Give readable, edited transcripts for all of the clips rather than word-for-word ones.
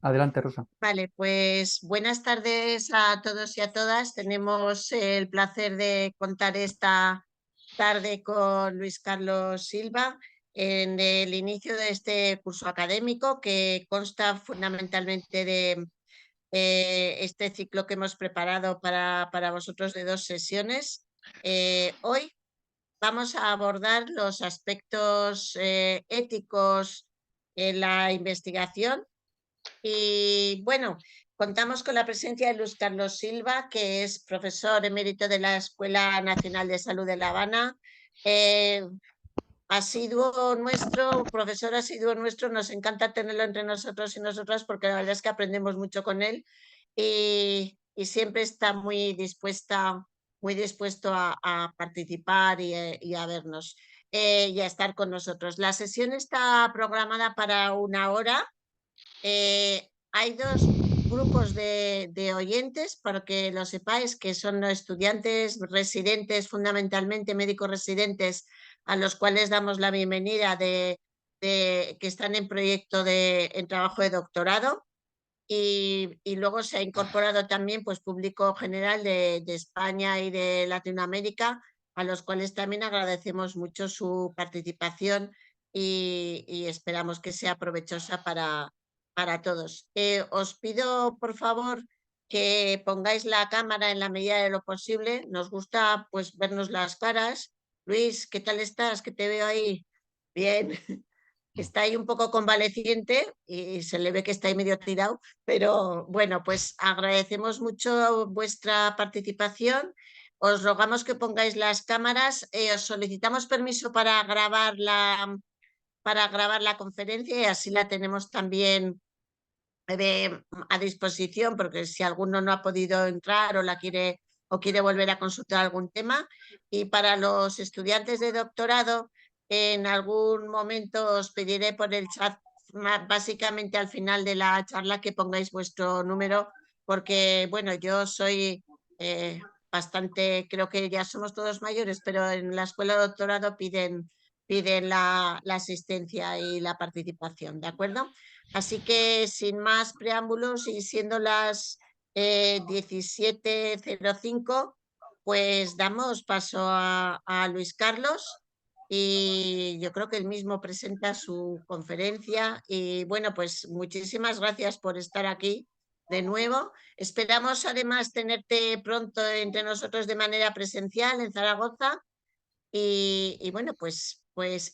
Adelante, Rosa. Vale, pues buenas tardes a todos y a todas. Tenemos el placer de contar esta tarde con Luis Carlos Silva en el inicio de este curso académico que consta fundamentalmente de este ciclo que hemos preparado para vosotros de 2 sesiones. Hoy vamos a abordar los aspectos éticos en la investigación y bueno, contamos con la presencia de Luis Carlos Silva, que es profesor emérito de la Escuela Nacional de Salud de La Habana. Eh, Asiduo nuestro, profesor asiduo nuestro, nos encanta tenerlo entre nosotros y nosotras porque la verdad es que aprendemos mucho con él y siempre está muy dispuesto a participar y a vernos y a estar con nosotros. La sesión está programada para 1 hora. Hay 2 grupos de oyentes, para que lo sepáis, que son estudiantes residentes, fundamentalmente médicos residentes, a los cuales damos la bienvenida que están en proyecto en trabajo de doctorado. Y luego se ha incorporado también pues, público general de España y de Latinoamérica, a los cuales también agradecemos mucho su participación y esperamos que sea provechosa para todos. Os pido, por favor, que pongáis la cámara en la medida de lo posible. Nos gusta pues vernos las caras. Luis, ¿qué tal estás? Que te veo ahí. Bien. Está ahí un poco convaleciente y se le ve que está ahí medio tirado, pero bueno, pues agradecemos mucho vuestra participación. Os rogamos que pongáis las cámaras. Os solicitamos permiso para grabar la conferencia y así la tenemos también a disposición, porque si alguno no ha podido entrar o quiere volver a consultar algún tema. Y para los estudiantes de doctorado, en algún momento os pediré por el chat, básicamente al final de la charla, que pongáis vuestro número, porque bueno, yo soy creo que ya somos todos mayores, pero en la escuela de doctorado piden la asistencia y la participación, ¿de acuerdo? Así que sin más preámbulos y siendo las 17:05, pues damos paso a Luis Carlos y yo creo que él mismo presenta su conferencia. Y bueno, pues muchísimas gracias por estar aquí de nuevo. Esperamos además tenerte pronto entre nosotros de manera presencial en Zaragoza. Y bueno, pues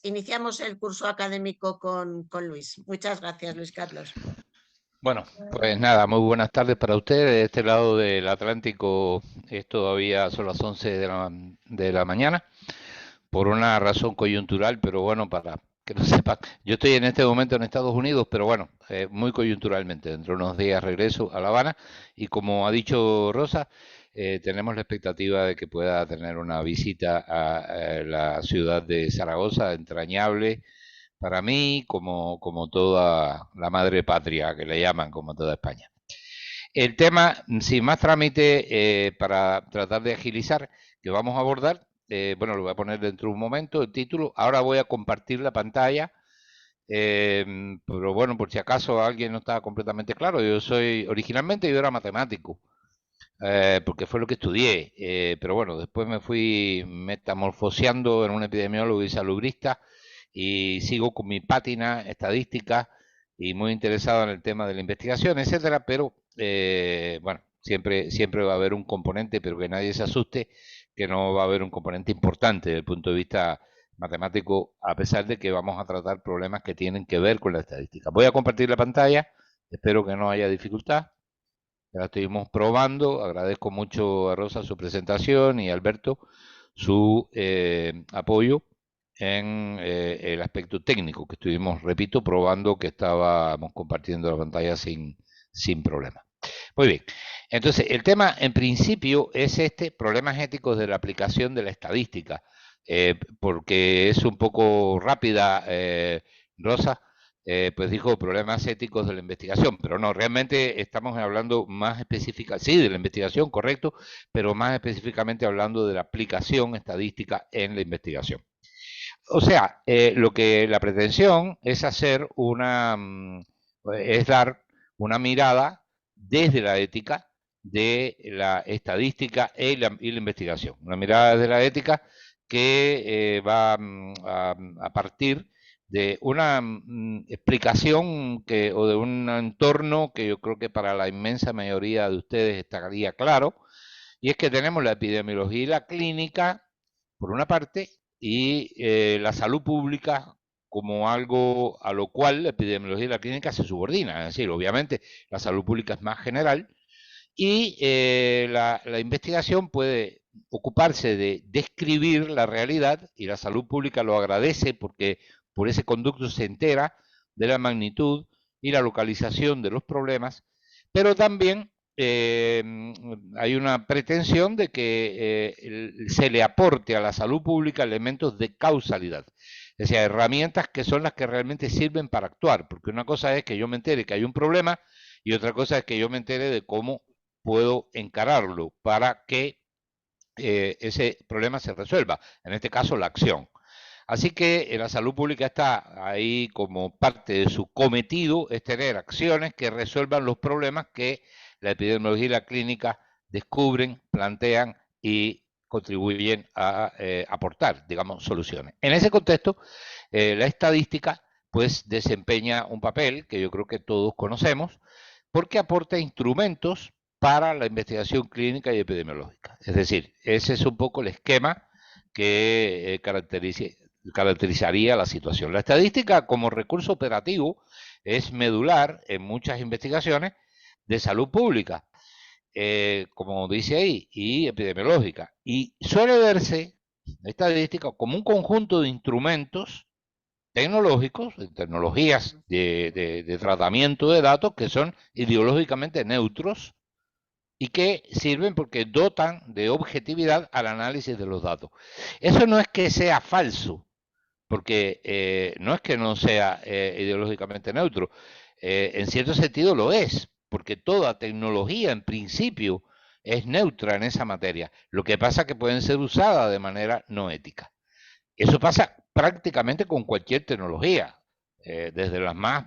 iniciamos el curso académico con Luis. Muchas gracias, Luis Carlos. Bueno, pues nada, muy buenas tardes para ustedes. De este lado del Atlántico es todavía son las 11 de la mañana, por una razón coyuntural, pero bueno, para que no sepan, yo estoy en este momento en Estados Unidos, pero bueno, muy coyunturalmente. Dentro de unos días regreso a La Habana y como ha dicho Rosa, tenemos la expectativa de que pueda tener una visita a la ciudad de Zaragoza, entrañable para mí, como toda la madre patria, que le llaman, como toda España. El tema, sin más trámite, para tratar de agilizar, que vamos a abordar, bueno, lo voy a poner dentro de un momento, el título. Ahora voy a compartir la pantalla, pero bueno, por si acaso alguien no estaba completamente claro, originalmente yo era matemático, porque fue lo que estudié, pero bueno, después me fui metamorfoseando en un epidemiólogo y salubrista y sigo con mi pátina estadística y muy interesado en el tema de la investigación, etcétera, pero bueno, siempre va a haber un componente, pero que nadie se asuste, que no va a haber un componente importante desde el punto de vista matemático, a pesar de que vamos a tratar problemas que tienen que ver con la estadística. Voy a compartir la pantalla, espero que no haya dificultad. Ya la estuvimos probando, agradezco mucho a Rosa su presentación y a Alberto su apoyo en el aspecto técnico, que estuvimos, repito, probando que estábamos compartiendo la pantalla sin problema. Muy bien, entonces el tema en principio es problemas éticos de la aplicación de la estadística, porque es un poco rápida, Rosa, pues dijo problemas éticos de la investigación, pero no, realmente estamos hablando más específicamente, sí, de la investigación, correcto, pero más específicamente hablando de la aplicación estadística en la investigación. O sea, la pretensión es hacer es dar una mirada desde la ética de la estadística y la investigación. Una mirada desde la ética que va a partir de una explicación o de un entorno que yo creo que para la inmensa mayoría de ustedes estaría claro, y es que tenemos la epidemiología y la clínica, por una parte, y la salud pública como algo a lo cual la epidemiología y la clínica se subordinan. Es decir, obviamente la salud pública es más general y la investigación puede ocuparse de describir la realidad y la salud pública lo agradece porque por ese conducto se entera de la magnitud y la localización de los problemas, pero también hay una pretensión de que se le aporte a la salud pública elementos de causalidad, es decir, herramientas que son las que realmente sirven para actuar, porque una cosa es que yo me entere que hay un problema y otra cosa es que yo me entere de cómo puedo encararlo para que ese problema se resuelva, en este caso la acción. Así que la salud pública está ahí como parte de su cometido, es tener acciones que resuelvan los problemas que la epidemiología y la clínica descubren, plantean y contribuyen a aportar, digamos, soluciones. En ese contexto, la estadística pues desempeña un papel que yo creo que todos conocemos, porque aporta instrumentos para la investigación clínica y epidemiológica. Es decir, ese es un poco el esquema que caracterizaría la situación. La estadística como recurso operativo es medular en muchas investigaciones de salud pública, como dice ahí, y epidemiológica. Y suele verse la estadística como un conjunto de instrumentos tecnológicos, tecnologías de tratamiento de datos que son ideológicamente neutros y que sirven porque dotan de objetividad al análisis de los datos. Eso no es que sea falso, porque no es que no sea ideológicamente neutro, en cierto sentido lo es, porque toda tecnología en principio es neutra en esa materia. Lo que pasa es que pueden ser usadas de manera no ética. Eso pasa prácticamente con cualquier tecnología, desde las más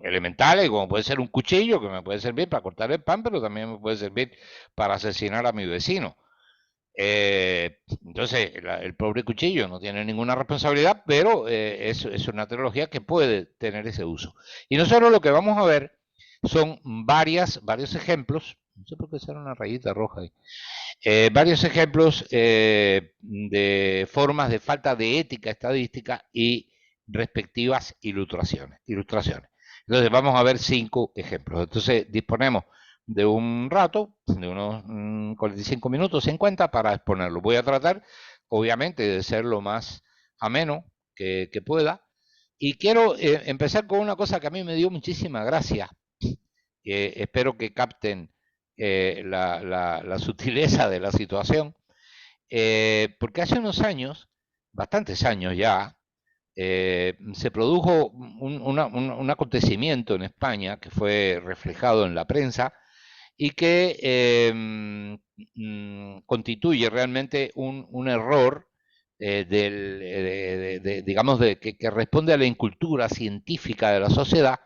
elementales, como puede ser un cuchillo, que me puede servir para cortar el pan, pero también me puede servir para asesinar a mi vecino. Entonces, el pobre cuchillo no tiene ninguna responsabilidad, pero es una tecnología que puede tener ese uso. Y nosotros lo que vamos a ver son varios ejemplos, no sé por qué sale una rayita roja ahí, varios ejemplos de formas de falta de ética estadística y respectivas ilustraciones. Entonces vamos a ver 5 ejemplos. Entonces disponemos de un rato, de unos 45 minutos, 50 para exponerlo. Voy a tratar, obviamente, de ser lo más ameno que pueda. Y quiero empezar con una cosa que a mí me dio muchísima gracia. Espero que capten la sutileza de la situación, porque hace unos años, bastantes años ya, se produjo un acontecimiento en España que fue reflejado en la prensa y que constituye realmente un error digamos, que responde a la incultura científica de la sociedad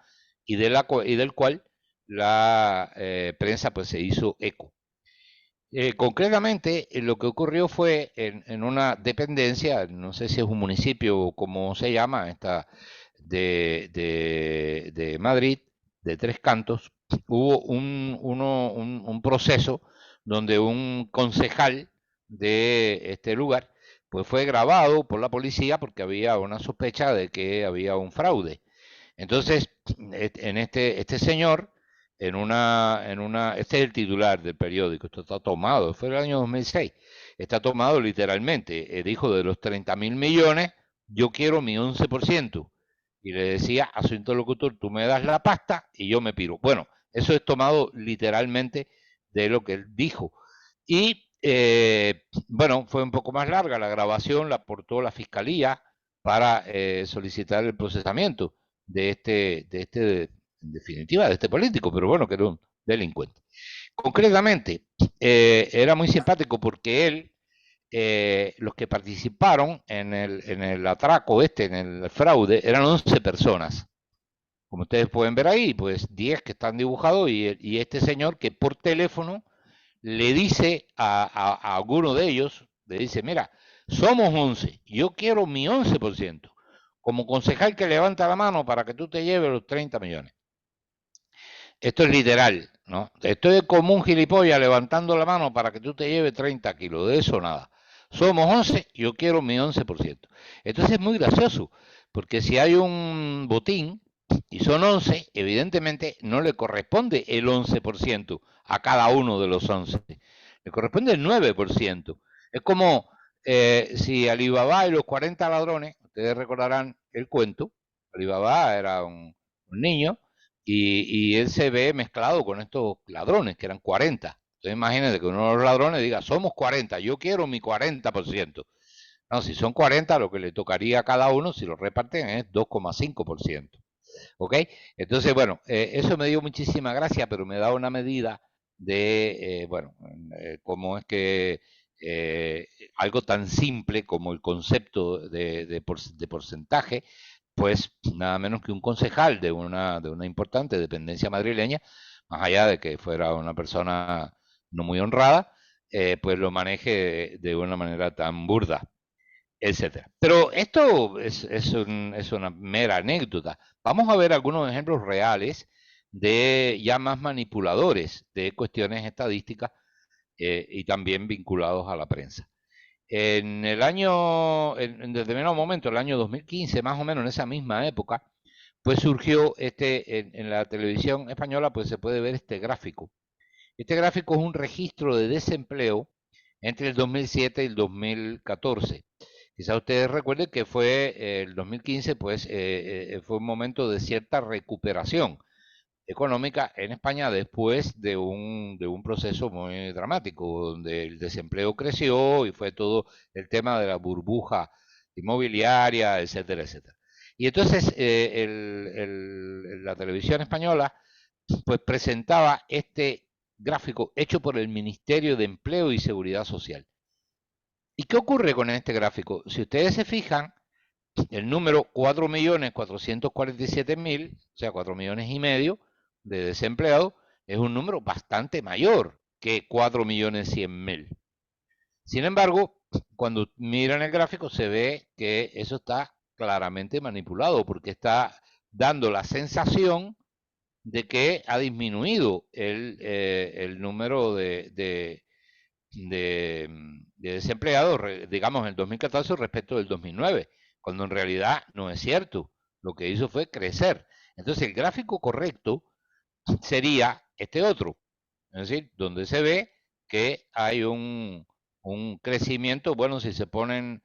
y del cual la prensa pues se hizo eco. Concretamente, lo que ocurrió fue en una dependencia, no sé si es un municipio o cómo se llama, de Madrid, de Tres Cantos, hubo un proceso donde un concejal de este lugar pues fue grabado por la policía porque había una sospecha de que había un fraude. Entonces, en este señor, este es el titular del periódico, esto está tomado, fue el año 2006, está tomado literalmente, dijo de los 30.000 millones, yo quiero mi 11%, y le decía a su interlocutor, tú me das la pasta y yo me piro. Bueno, eso es tomado literalmente de lo que él dijo. Y bueno, fue un poco más larga la grabación, la aportó la fiscalía para solicitar el procesamiento en definitiva, de este político, pero bueno, que era un delincuente. Concretamente, era muy simpático porque él, los que participaron en el atraco en el fraude, eran 11 personas. como ustedes pueden ver ahí, pues 10 que están dibujados y este señor que por teléfono le dice a alguno de ellos, le dice, mira, somos 11, yo quiero mi 11%, como concejal que levanta la mano para que tú te lleves los 30 millones. Esto es literal, ¿no? Estoy como un gilipollas levantando la mano para que tú te lleves 30 kilos, de eso nada. Somos 11, yo quiero mi 11%. Entonces es muy gracioso, porque si hay un botín y son 11, evidentemente no le corresponde el 11% a cada uno de los 11, le corresponde el 9%. Es como si Alibaba y los 40 ladrones, ustedes recordarán el cuento, Alibaba era un niño y él se ve mezclado con estos ladrones, que eran 40. Entonces imagínense que uno de los ladrones diga, somos 40, yo quiero mi 40%. No, si son 40, lo que le tocaría a cada uno, si lo reparten, es 2,5%. ¿Ok? Entonces, bueno, eso me dio muchísima gracia, pero me da una medida de, bueno, cómo es que algo tan simple como el concepto de porcentaje, pues nada menos que un concejal de una importante dependencia madrileña, más allá de que fuera una persona no muy honrada, pues lo maneje de una manera tan burda, etcétera. Pero esto es una mera anécdota. Vamos a ver algunos ejemplos reales de ya más manipuladores de cuestiones estadísticas y también vinculados a la prensa. En el año, en determinado momento, el año 2015, más o menos en esa misma época, pues surgió en la televisión española, pues se puede ver este gráfico. Este gráfico es un registro de desempleo entre el 2007 y el 2014. Quizá ustedes recuerden que fue el 2015, pues fue un momento de cierta recuperación económica en España después de un proceso muy dramático, donde el desempleo creció y fue todo el tema de la burbuja inmobiliaria, etcétera, etcétera. Y entonces la televisión española pues presentaba este gráfico hecho por el Ministerio de Empleo y Seguridad Social. ¿Y qué ocurre con este gráfico? Si ustedes se fijan, el número 4.447.000, o sea, 4 millones y medio de desempleados, es un número bastante mayor que 4.100.000. Sin embargo, cuando miran el gráfico se ve que eso está claramente manipulado porque está dando la sensación de que ha disminuido el número de desempleados, digamos, en el 2014 respecto del 2009, cuando en realidad no es cierto. Lo que hizo fue crecer. Entonces, el gráfico correcto sería este otro, es decir, donde se ve que hay un crecimiento, bueno, si se ponen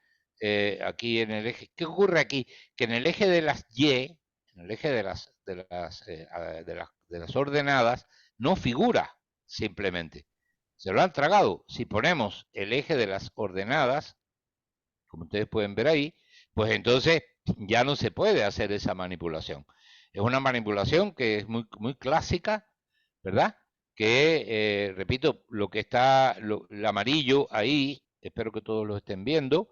aquí en el eje, ¿qué ocurre aquí? Que en el eje de las Y, en el eje de las ordenadas, no figura simplemente. Se lo han tragado. Si ponemos el eje de las ordenadas, como ustedes pueden ver ahí, pues entonces ya no se puede hacer esa manipulación. Es una manipulación que es muy, muy clásica, ¿verdad? Que, repito, lo que está, el amarillo ahí, espero que todos lo estén viendo,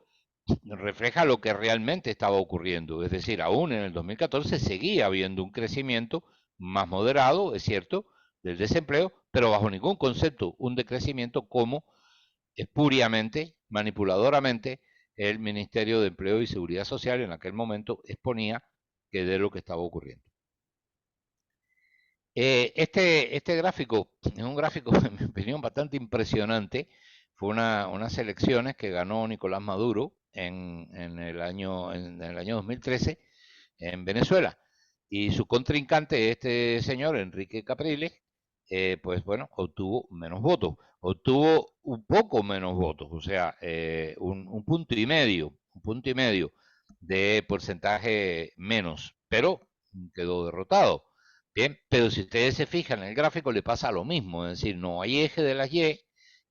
refleja lo que realmente estaba ocurriendo. Es decir, aún en el 2014 seguía habiendo un crecimiento más moderado, es cierto, del desempleo, pero bajo ningún concepto un decrecimiento como espuriamente, manipuladoramente, el Ministerio de Empleo y Seguridad Social en aquel momento exponía que de lo que estaba ocurriendo. Este gráfico es un gráfico, en mi opinión, bastante impresionante. Fue unas elecciones que ganó Nicolás Maduro en el año 2013 en Venezuela. Y su contrincante, este señor, Enrique Capriles, pues bueno, obtuvo menos votos. Obtuvo un poco menos votos, o sea, un punto y medio de porcentaje menos, pero quedó derrotado. Bien, pero si ustedes se fijan en el gráfico le pasa lo mismo, es decir, no hay eje de las y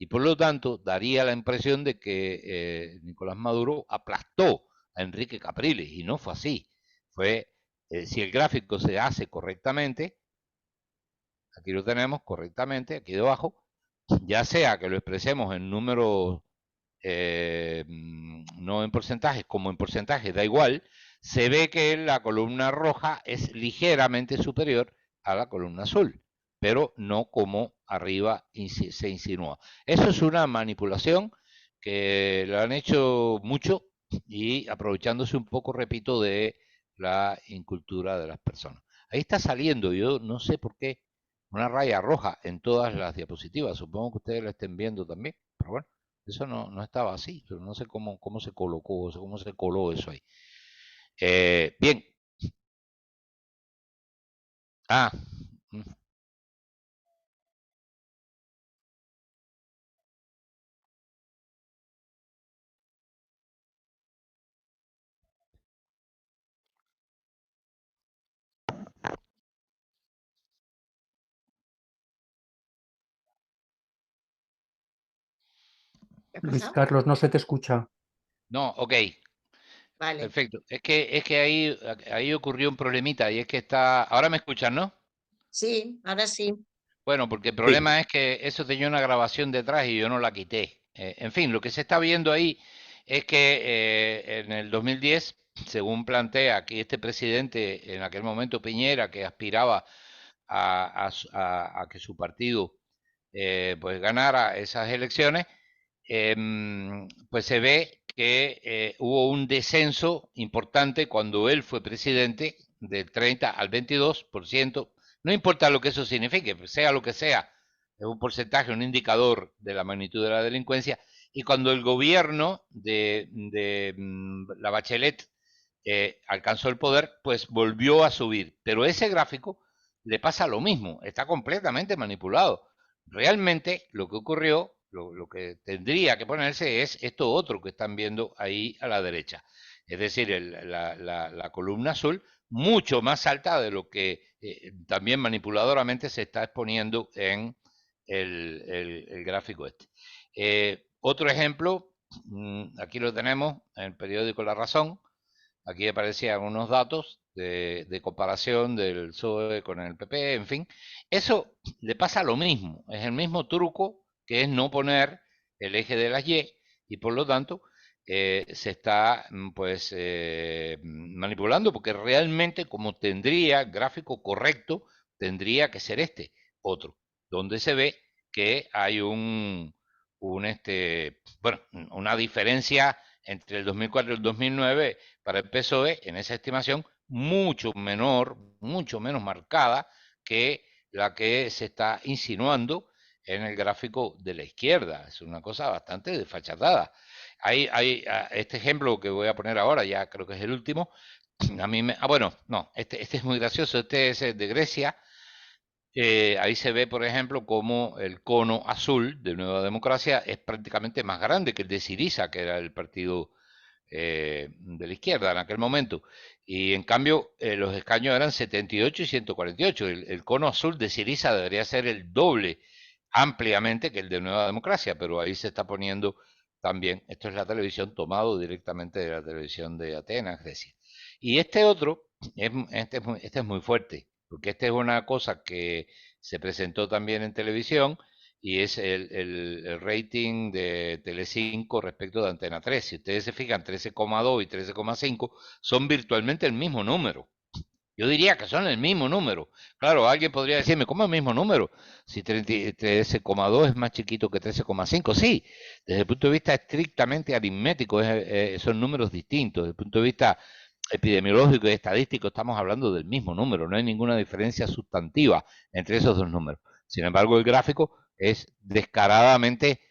por lo tanto daría la impresión de que Nicolás Maduro aplastó a Enrique Capriles y no fue así. Fue, si el gráfico se hace correctamente, aquí lo tenemos correctamente, aquí debajo, ya sea que lo expresemos en números no en porcentajes como en porcentajes, da igual, se ve que la columna roja es ligeramente superior a la columna azul, pero no como arriba se insinúa. Eso es una manipulación que lo han hecho mucho y aprovechándose un poco, repito, de la incultura de las personas. Ahí está saliendo, yo no sé por qué, una raya roja en todas las diapositivas. Supongo que ustedes la estén viendo también, pero bueno, eso no estaba así, pero no sé cómo se colocó, cómo se coló eso ahí. Bien. Ah. ¿Qué ha Luis pasado? Carlos, no se te escucha. No, ok, Vale. perfecto. Es que ahí ocurrió un problemita y es que está. Ahora me escuchan, ¿no? Sí, ahora sí. Bueno, porque el Sí. problema es que eso tenía una grabación detrás y yo no la quité. En fin, lo que se está viendo ahí es que en el 2010, según plantea aquí este presidente, en aquel momento Piñera, que aspiraba a que su partido pues ganara esas elecciones, pues se ve que hubo un descenso importante cuando él fue presidente del 30 al 22%. No importa lo que eso signifique, sea lo que sea, es un porcentaje, un indicador de la magnitud de la delincuencia. Y cuando el gobierno de la Bachelet alcanzó el poder, pues volvió a subir. Pero ese gráfico le pasa lo mismo, está completamente manipulado. Realmente lo que ocurrió, lo que tendría que ponerse es esto otro que están viendo ahí a la derecha. Es decir, la columna azul mucho más alta de lo que también manipuladoramente se está exponiendo en el gráfico este. Otro ejemplo, aquí lo tenemos en el periódico La Razón. Aquí aparecían unos datos de comparación del PSOE con el PP, en fin. Eso le pasa lo mismo, es el mismo truco que es no poner el eje de las Y y por lo tanto se está pues manipulando porque realmente como tendría gráfico correcto, tendría que ser este, otro, donde se ve que hay bueno, una diferencia entre el 2004 y el 2009 para el PSOE en esa estimación mucho menor, mucho menos marcada que la que se está insinuando en el gráfico de la izquierda. Es una cosa bastante desfachatada. Hay este ejemplo que voy a poner ahora, ya creo que es el último. A mí bueno, no, este es muy gracioso. Este es de Grecia. Ahí se ve, por ejemplo, cómo el cono azul de Nueva Democracia es prácticamente más grande que el de Syriza, que era el partido de la izquierda en aquel momento. Y en cambio, los escaños eran 78 y 148. El cono azul de Syriza debería ser el doble ampliamente que el de Nueva Democracia, pero ahí se está poniendo también, esto es la televisión tomado directamente de la televisión de Atenas, Grecia. Y este otro, este es muy fuerte, porque esta es una cosa que se presentó también en televisión y es el rating de Telecinco respecto de Antena 3. Si ustedes se fijan, 13,2 y 13,5 son virtualmente el mismo número. Yo diría que son el mismo número. Claro, alguien podría decirme, ¿cómo es el mismo número? Si 13,2 es más chiquito que 13,5. Sí, desde el punto de vista estrictamente aritmético son números distintos. Desde el punto de vista epidemiológico y estadístico estamos hablando del mismo número. No hay ninguna diferencia sustantiva entre esos dos números. Sin embargo, el gráfico es descaradamente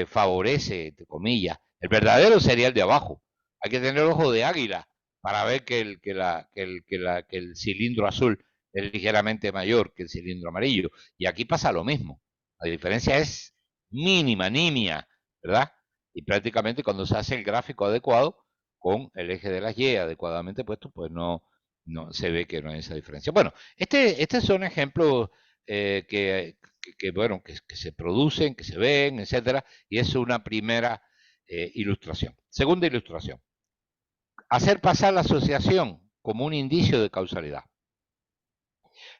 favorece, entre comillas. El verdadero sería el de abajo. Hay que tener ojo de águila para ver que el cilindro azul es ligeramente mayor que el cilindro amarillo. Y aquí pasa lo mismo. La diferencia es mínima, nimia, ¿verdad? Y prácticamente cuando se hace el gráfico adecuado, con el eje de las Y adecuadamente puesto, pues no se ve que no hay esa diferencia. Bueno, estos son ejemplos bueno, que se producen, que se ven, etcétera, y es una primera ilustración. Segunda ilustración. Hacer pasar la asociación como un indicio de causalidad.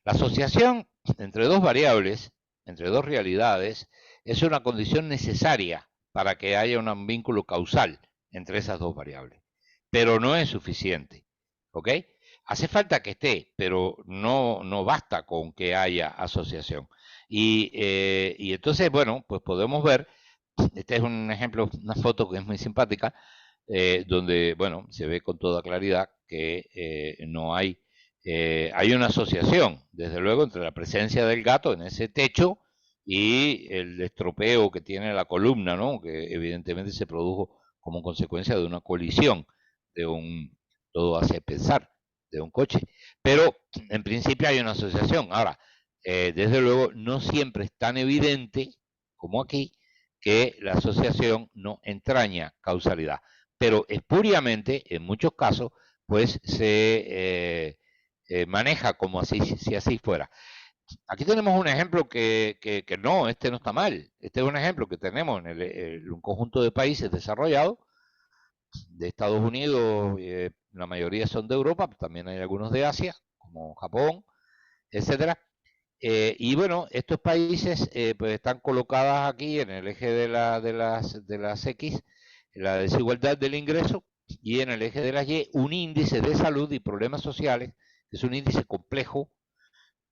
La asociación entre dos variables, entre dos realidades, es una condición necesaria para que haya un vínculo causal entre esas dos variables, pero no es suficiente. ¿ok? Hace falta que esté, pero no basta con que haya asociación. Y entonces, bueno, pues podemos ver, este es un ejemplo, una foto que es muy simpática, donde, bueno, se ve con toda claridad que no hay, hay una asociación, desde luego, entre la presencia del gato en ese techo y el estropeo que tiene la columna, ¿no? Que evidentemente se produjo como consecuencia de una colisión, de un, todo hace pensar, de un coche. Pero en principio hay una asociación. Ahora, desde luego, no siempre es tan evidente como aquí que la asociación no entraña causalidad, pero espuriamente, en muchos casos, pues se maneja como así, si así fuera. Aquí tenemos un ejemplo que no, este no está mal. Este es un ejemplo que tenemos en un conjunto de países desarrollados, de Estados Unidos, la mayoría son de Europa, también hay algunos de Asia, como Japón, etcétera. Y bueno, estos países pues están colocadas aquí en el eje de las X, la desigualdad del ingreso, y en el eje de las Y, un índice de salud y problemas sociales, que es un índice complejo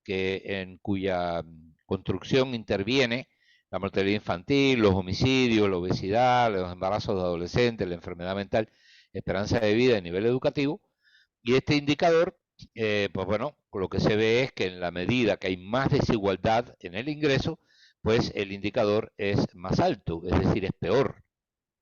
en cuya construcción interviene la mortalidad infantil, los homicidios, la obesidad, los embarazos de adolescentes, la enfermedad mental, esperanza de vida y nivel educativo. Y este indicador, pues bueno, lo que se ve es que en la medida que hay más desigualdad en el ingreso, pues el indicador es más alto, es decir, es peor.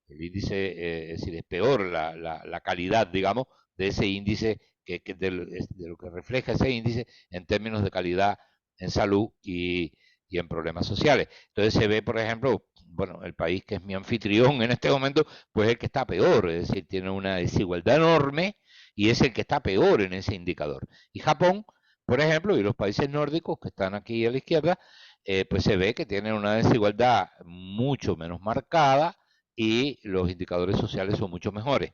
El índice, es decir, es peor la calidad, digamos, de ese índice, de lo que refleja ese índice en términos de calidad en salud y en problemas sociales. Entonces se ve, por ejemplo, bueno, el país que es mi anfitrión en este momento, pues el que está peor, es decir, tiene una desigualdad enorme y es el que está peor en ese indicador. Y Japón, por ejemplo, y los países nórdicos que están aquí a la izquierda, pues se ve que tienen una desigualdad mucho menos marcada y los indicadores sociales son mucho mejores.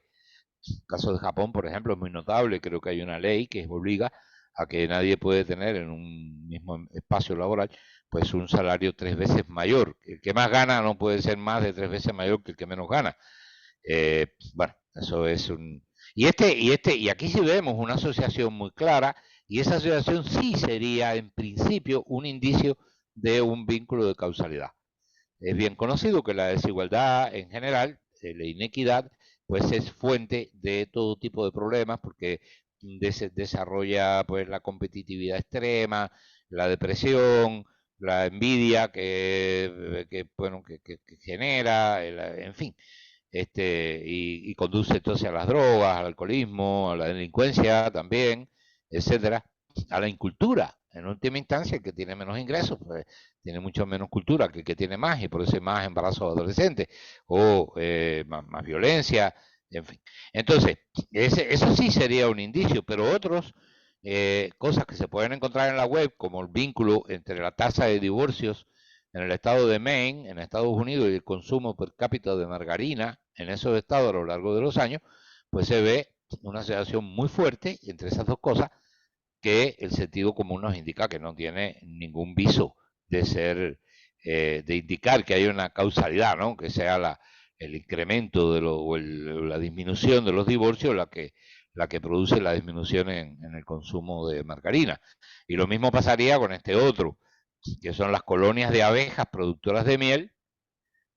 El caso de Japón, por ejemplo, es muy notable. Creo que hay una ley que obliga a que nadie puede tener en un mismo espacio laboral pues un salario 3 veces mayor. El que más gana no puede ser más de 3 veces mayor que el que menos gana. Bueno, eso es un... Y aquí sí vemos una asociación muy clara, y esa asociación sí sería en principio un indicio de un vínculo de causalidad. Es bien conocido que la desigualdad en general, la inequidad, pues es fuente de todo tipo de problemas porque desarrolla pues la competitividad extrema, la depresión, la envidia bueno, que genera, en fin, y conduce entonces a las drogas, al alcoholismo, a la delincuencia también, etcétera, a la incultura. En última instancia, el que tiene menos ingresos, pues tiene mucho menos cultura que el que tiene más, y por eso hay más embarazos adolescentes, o más violencia, en fin. Entonces, eso sí sería un indicio, pero otros, cosas que se pueden encontrar en la web, como el vínculo entre la tasa de divorcios en el estado de Maine, en Estados Unidos, y el consumo per cápita de margarina en esos estados a lo largo de los años, pues se ve una asociación muy fuerte entre esas dos cosas, que el sentido común nos indica que no tiene ningún viso de ser, de indicar que hay una causalidad, ¿no? Que sea el incremento o la disminución de los divorcios la que produce la disminución en el consumo de margarina. Y lo mismo pasaría con este otro, que son las colonias de abejas productoras de miel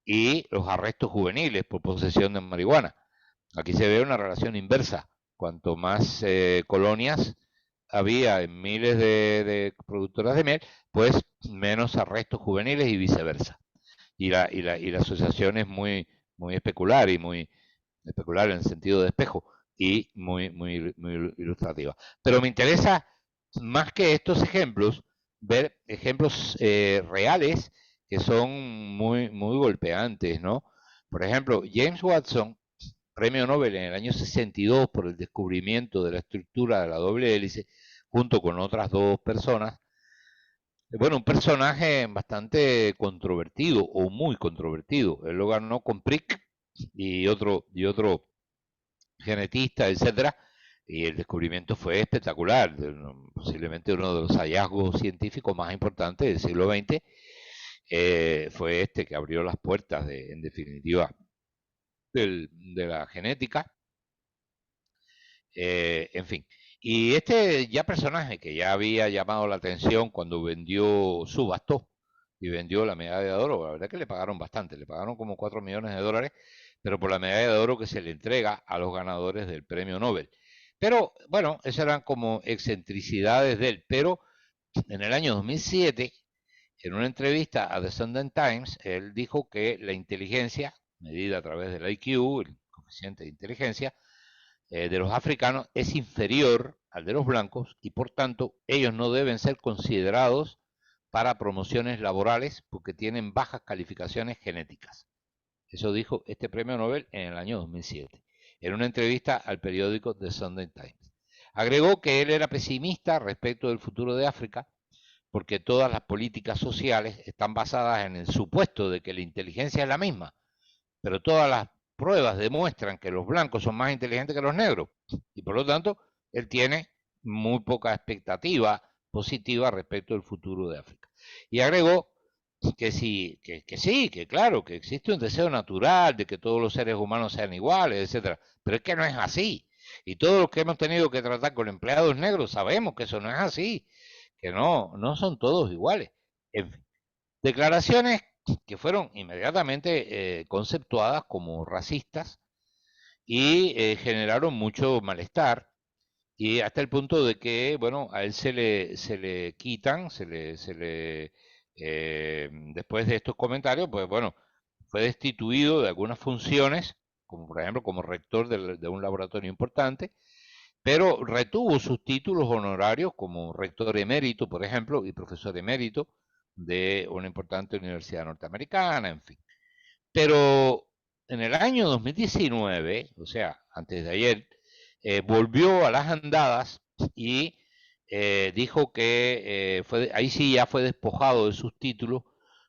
y los arrestos juveniles por posesión de marihuana. Aquí se ve una relación inversa. Cuanto más colonias había en miles de productoras de miel, pues menos arrestos juveniles y viceversa. Y la asociación es muy especular, y muy especular en el sentido de espejo, y muy ilustrativa. Pero me interesa, más que estos ejemplos, ver ejemplos reales que son muy golpeantes, ¿no? Por ejemplo, James Watson, premio Nobel en el año 62 por el descubrimiento de la estructura de la doble hélice, junto con otras dos personas. Bueno, un personaje bastante controvertido, o muy controvertido. Él lo ganó con Crick y otro genetista, etcétera, y el descubrimiento fue espectacular, posiblemente uno de los hallazgos científicos más importantes del siglo XX. Fue este que abrió las puertas, en definitiva, de la genética. En fin, Y este ya personaje que ya había llamado la atención cuando subastó y vendió la medalla de oro, la verdad que le pagaron bastante, le pagaron como 4 millones de dólares, pero por la medalla de oro que se le entrega a los ganadores del premio Nobel. Pero bueno, esas eran como excentricidades de él. Pero en el año 2007, en una entrevista a The Sunday Times, él dijo que la inteligencia, medida a través del IQ, el coeficiente de inteligencia, de los africanos es inferior al de los blancos y por tanto ellos no deben ser considerados para promociones laborales porque tienen bajas calificaciones genéticas. Eso dijo este premio Nobel en el año 2007, en una entrevista al periódico The Sunday Times. Agregó que él era pesimista respecto del futuro de África porque todas las políticas sociales están basadas en el supuesto de que la inteligencia es la misma, pero todas las pruebas demuestran que los blancos son más inteligentes que los negros y por lo tanto él tiene muy poca expectativa positiva respecto del futuro de África. Y agregó que sí, que claro, que existe un deseo natural de que todos los seres humanos sean iguales, etcétera, pero es que no es así. Y todos los que hemos tenido que tratar con empleados negros sabemos que eso no es así, que no son todos iguales. En fin, declaraciones que fueron inmediatamente conceptuadas como racistas y generaron mucho malestar y hasta el punto de que, bueno, a él se le quitan, después de estos comentarios, pues bueno, fue destituido de algunas funciones, como por ejemplo como rector de un laboratorio importante, pero retuvo sus títulos honorarios como rector emérito, por ejemplo, y profesor emérito de una importante universidad norteamericana, en fin. Pero en el año 2019, o sea, antes de ayer, volvió a las andadas y dijo que ahí sí ya fue despojado de sus títulos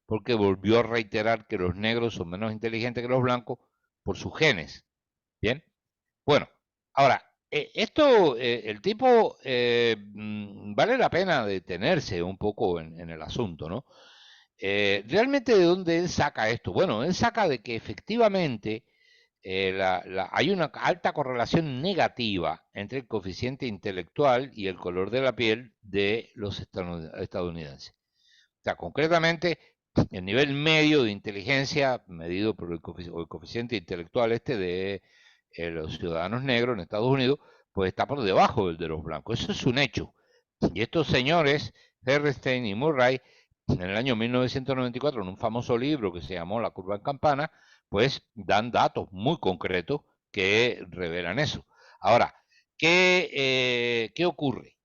porque volvió a reiterar que los negros son menos inteligentes que los blancos por sus genes. Bien, bueno, ahora, el tipo, vale la pena detenerse un poco en el asunto, ¿no? ¿Realmente de dónde él saca esto? Bueno, él saca de que efectivamente hay una alta correlación negativa entre el coeficiente intelectual y el color de la piel de los estadounidenses. O sea, concretamente, el nivel medio de inteligencia medido por el coeficiente intelectual de los ciudadanos negros en Estados Unidos, pues está por debajo del de los blancos. Eso es un hecho. Y estos señores, Herrstein y Murray, en el año 1994, en un famoso libro que se llamó La curva en campana, pues dan datos muy concretos que revelan eso. Ahora, ¿qué ocurre?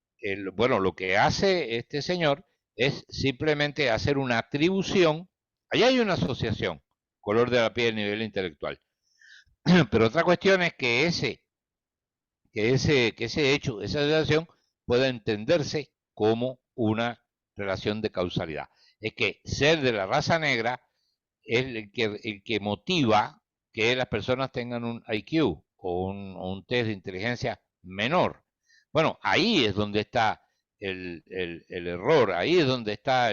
Bueno, lo que hace este señor es simplemente hacer una atribución. Allá hay una asociación, color de la piel, nivel intelectual. Pero otra cuestión es que ese hecho, esa asociación, pueda entenderse como una relación de causalidad. Es que ser de la raza negra es el que motiva que las personas tengan un IQ o un test de inteligencia menor. Bueno, ahí es donde está el error, ahí es donde está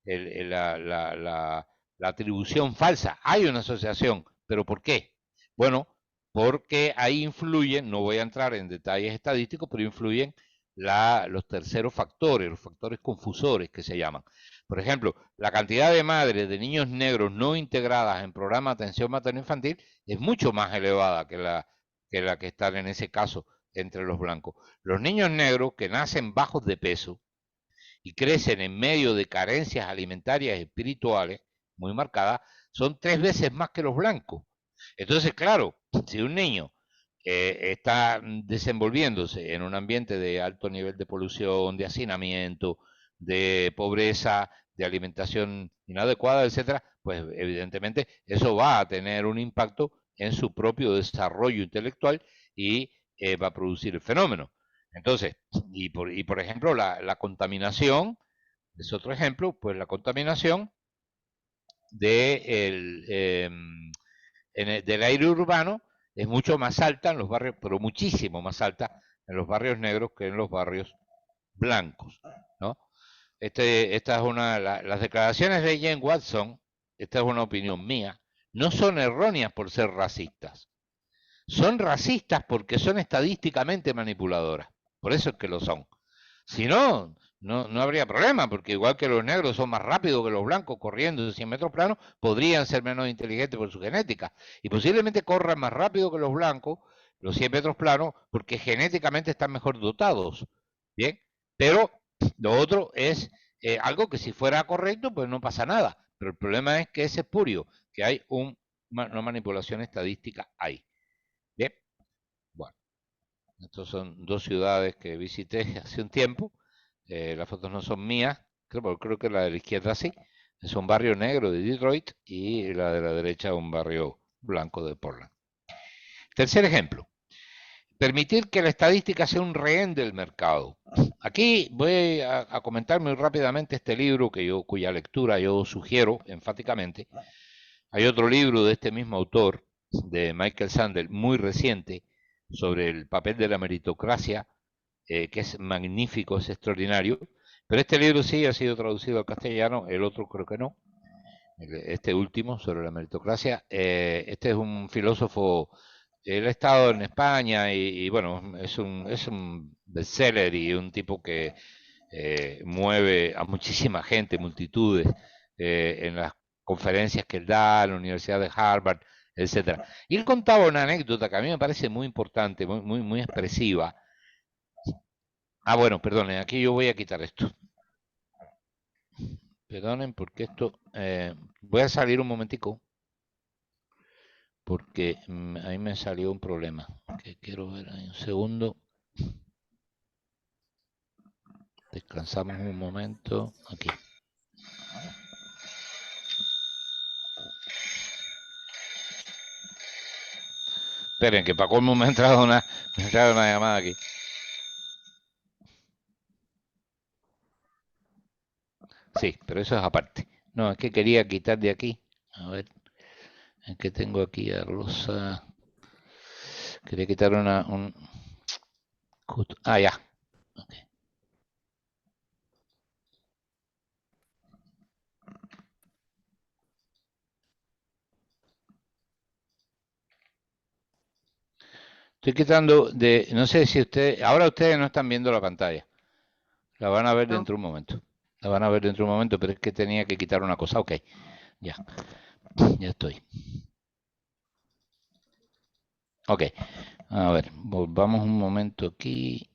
la atribución falsa. Hay una asociación, pero ¿por qué? Bueno, porque ahí influyen, no voy a entrar en detalles estadísticos, pero influyen los terceros factores, los factores confusores que se llaman. Por ejemplo, la cantidad de madres de niños negros no integradas en programas de atención materno-infantil es mucho más elevada que la que están en ese caso entre los blancos. Los niños negros que nacen bajos de peso y crecen en medio de carencias alimentarias y espirituales muy marcadas son 3 veces más que los blancos. Entonces, claro, si un niño está desenvolviéndose en un ambiente de alto nivel de polución, de hacinamiento, de pobreza, de alimentación inadecuada, etcétera, pues evidentemente eso va a tener un impacto en su propio desarrollo intelectual y va a producir el fenómeno. Entonces, por ejemplo, la contaminación es otro ejemplo, pues la contaminación de del aire urbano es mucho más alta en los barrios, pero muchísimo más alta en los barrios negros que en los barrios blancos, ¿no? Esta es las declaraciones de Jane Watson, esta es una opinión mía, no son erróneas por ser racistas. Son racistas porque son estadísticamente manipuladoras. por eso es que lo son. Si no, no habría problema, porque igual que los negros son más rápidos que los blancos corriendo de 100 metros planos, podrían ser menos inteligentes por su genética. Y posiblemente corran más rápido que los blancos, los 100 metros planos, porque genéticamente están mejor dotados. Bien, pero lo otro es algo que si fuera correcto, pues no pasa nada. Pero el problema es que es espurio, que hay una manipulación estadística ahí. Bien, bueno, estas son dos ciudades que visité hace un tiempo. Las fotos no son mías, creo que la de la izquierda sí. Es un barrio negro de Detroit y la de la derecha un barrio blanco de Portland. Tercer ejemplo. Permitir que la estadística sea un rehén del mercado. Aquí voy a comentar muy rápidamente este libro cuya lectura yo sugiero enfáticamente. Hay otro libro de este mismo autor, de Michael Sandel, muy reciente, sobre el papel de la meritocracia, que es magnífico, es extraordinario. Pero este libro sí ha sido traducido al castellano, el otro creo que no. Este último, sobre la meritocracia. Este es un filósofo. Él ha estado en España y bueno, es un bestseller y un tipo que mueve a muchísima gente, multitudes, en las conferencias que él da en la Universidad de Harvard, etcétera. Y él contaba una anécdota que a mí me parece muy importante, muy expresiva. Ah, bueno, perdonen, aquí yo voy a quitar esto. Perdonen, porque esto... voy a salir un momentico, porque ahí me salió un problema, que quiero ver ahí un segundo. Descansamos un momento, aquí. Esperen, que para colmo me ha entrado una llamada aquí. Sí, pero eso es aparte. No, es que quería quitar de aquí. A ver, es que tengo aquí a Rosa. Quería quitar Ah, ya. Okay. Estoy quitando de... No sé si ahora ustedes no están viendo la pantalla. La van a ver dentro de un momento. La van a ver dentro de un momento, pero es que tenía que quitar una cosa. Ok, ya. Ya estoy. Ok. A ver, volvamos un momento aquí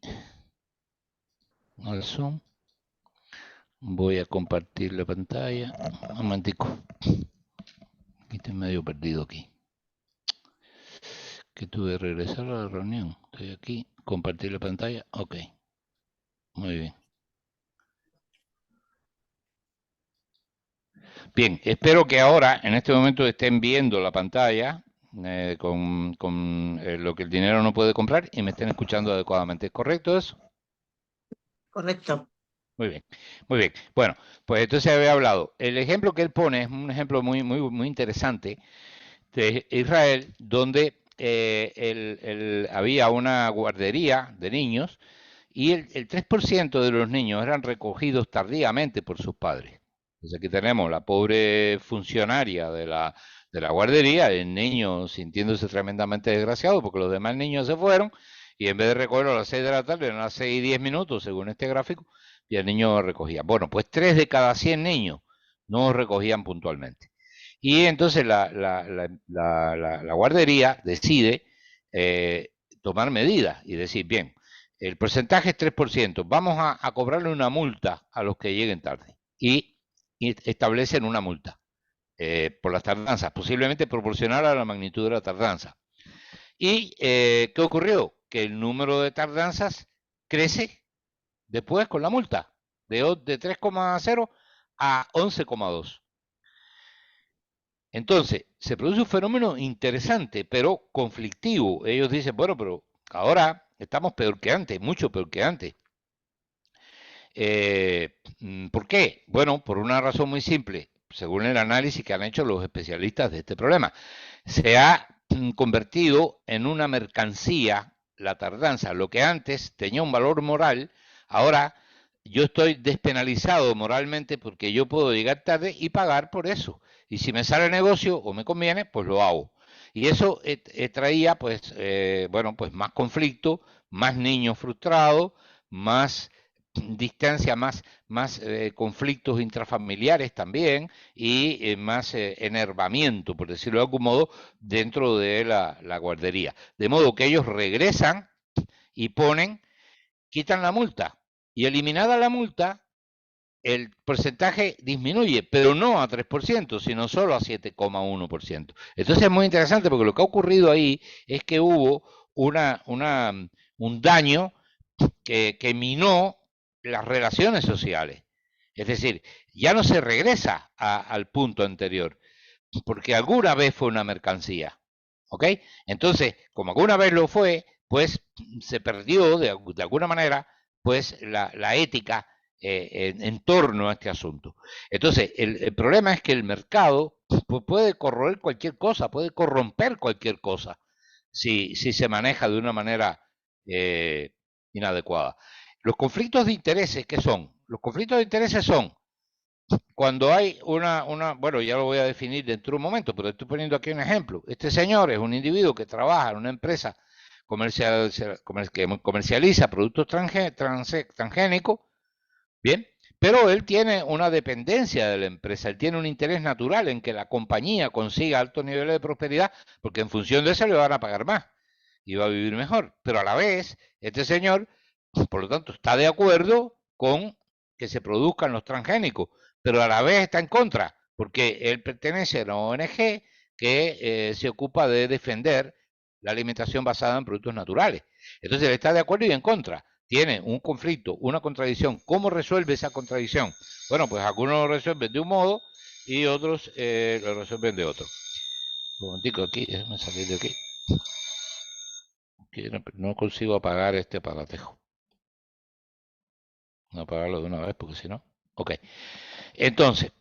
al Zoom. Voy a compartir la pantalla. Un momentico. Aquí estoy medio perdido aquí. Que tuve que regresar a la reunión. Estoy aquí. Compartir la pantalla. Ok. Muy bien. Bien, espero que ahora, en este momento, estén viendo la pantalla con lo que el dinero no puede comprar y me estén escuchando adecuadamente. ¿Es correcto eso? Correcto. Muy bien, muy bien. Bueno, pues entonces había hablado. El ejemplo que él pone es un ejemplo muy interesante de Israel, donde había una guardería de niños y el 3% de los niños eran recogidos tardíamente por sus padres. Entonces aquí tenemos la pobre funcionaria de la guardería, el niño sintiéndose tremendamente desgraciado porque los demás niños se fueron y en vez de recogerlo a las 6 de la tarde, eran las 6 y 10 minutos según este gráfico, y el niño recogía. Bueno, pues 3 de cada 100 niños no recogían puntualmente. Y entonces la guardería decide tomar medidas y decir, bien, el porcentaje es 3%, vamos a cobrarle una multa a los que lleguen tarde. Y establecen una multa por las tardanzas, posiblemente proporcional a la magnitud de la tardanza. ¿Y qué ocurrió? Que el número de tardanzas crece después con la multa, de 3,0 a 11,2. Entonces, se produce un fenómeno interesante, pero conflictivo. Ellos dicen, bueno, pero ahora estamos peor que antes, mucho peor que antes. ¿Por qué? Bueno, por una razón muy simple, según el análisis que han hecho los especialistas de este problema. Se ha convertido en una mercancía la tardanza. Lo que antes tenía un valor moral, ahora yo estoy despenalizado moralmente porque yo puedo llegar tarde y pagar por eso. Y si me sale negocio o me conviene, pues lo hago. Y eso traía, pues, bueno, pues más conflicto, más niños frustrados, más distancia, más conflictos intrafamiliares también y más enervamiento, por decirlo de algún modo, dentro de la guardería. De modo que ellos regresan y quitan la multa. Y eliminada la multa, el porcentaje disminuye, pero no a 3%, sino solo a 7,1%. Entonces es muy interesante porque lo que ha ocurrido ahí es que hubo un daño que minó las relaciones sociales. Es decir, ya no se regresa al punto anterior, porque alguna vez fue una mercancía. ¿Ok? Entonces, como alguna vez lo fue, pues se perdió de alguna manera pues la ética en torno a este asunto. Entonces, el problema es que el mercado pues, puede corroer cualquier cosa, puede corromper cualquier cosa si se maneja de una manera inadecuada. Los conflictos de intereses, ¿qué son? Los conflictos de intereses son cuando hay bueno, ya lo voy a definir dentro de un momento, pero estoy poniendo aquí un ejemplo. Este señor es un individuo que trabaja en una empresa que comercializa productos transgénicos, bien, pero él tiene una dependencia de la empresa, él tiene un interés natural en que la compañía consiga altos niveles de prosperidad, porque en función de eso le van a pagar más y va a vivir mejor. Pero a la vez, este señor, por lo tanto, está de acuerdo con que se produzcan los transgénicos, pero a la vez está en contra, porque él pertenece a una ONG que se ocupa de defender la alimentación basada en productos naturales. Entonces él está de acuerdo y en contra. Tiene un conflicto, una contradicción. ¿Cómo resuelve esa contradicción? Bueno, pues algunos lo resuelven de un modo y otros lo resuelven de otro. Un momentico aquí, déjame salir de aquí. No consigo apagar este aparatejo. No apagarlo de una vez porque si no. Ok. Entonces,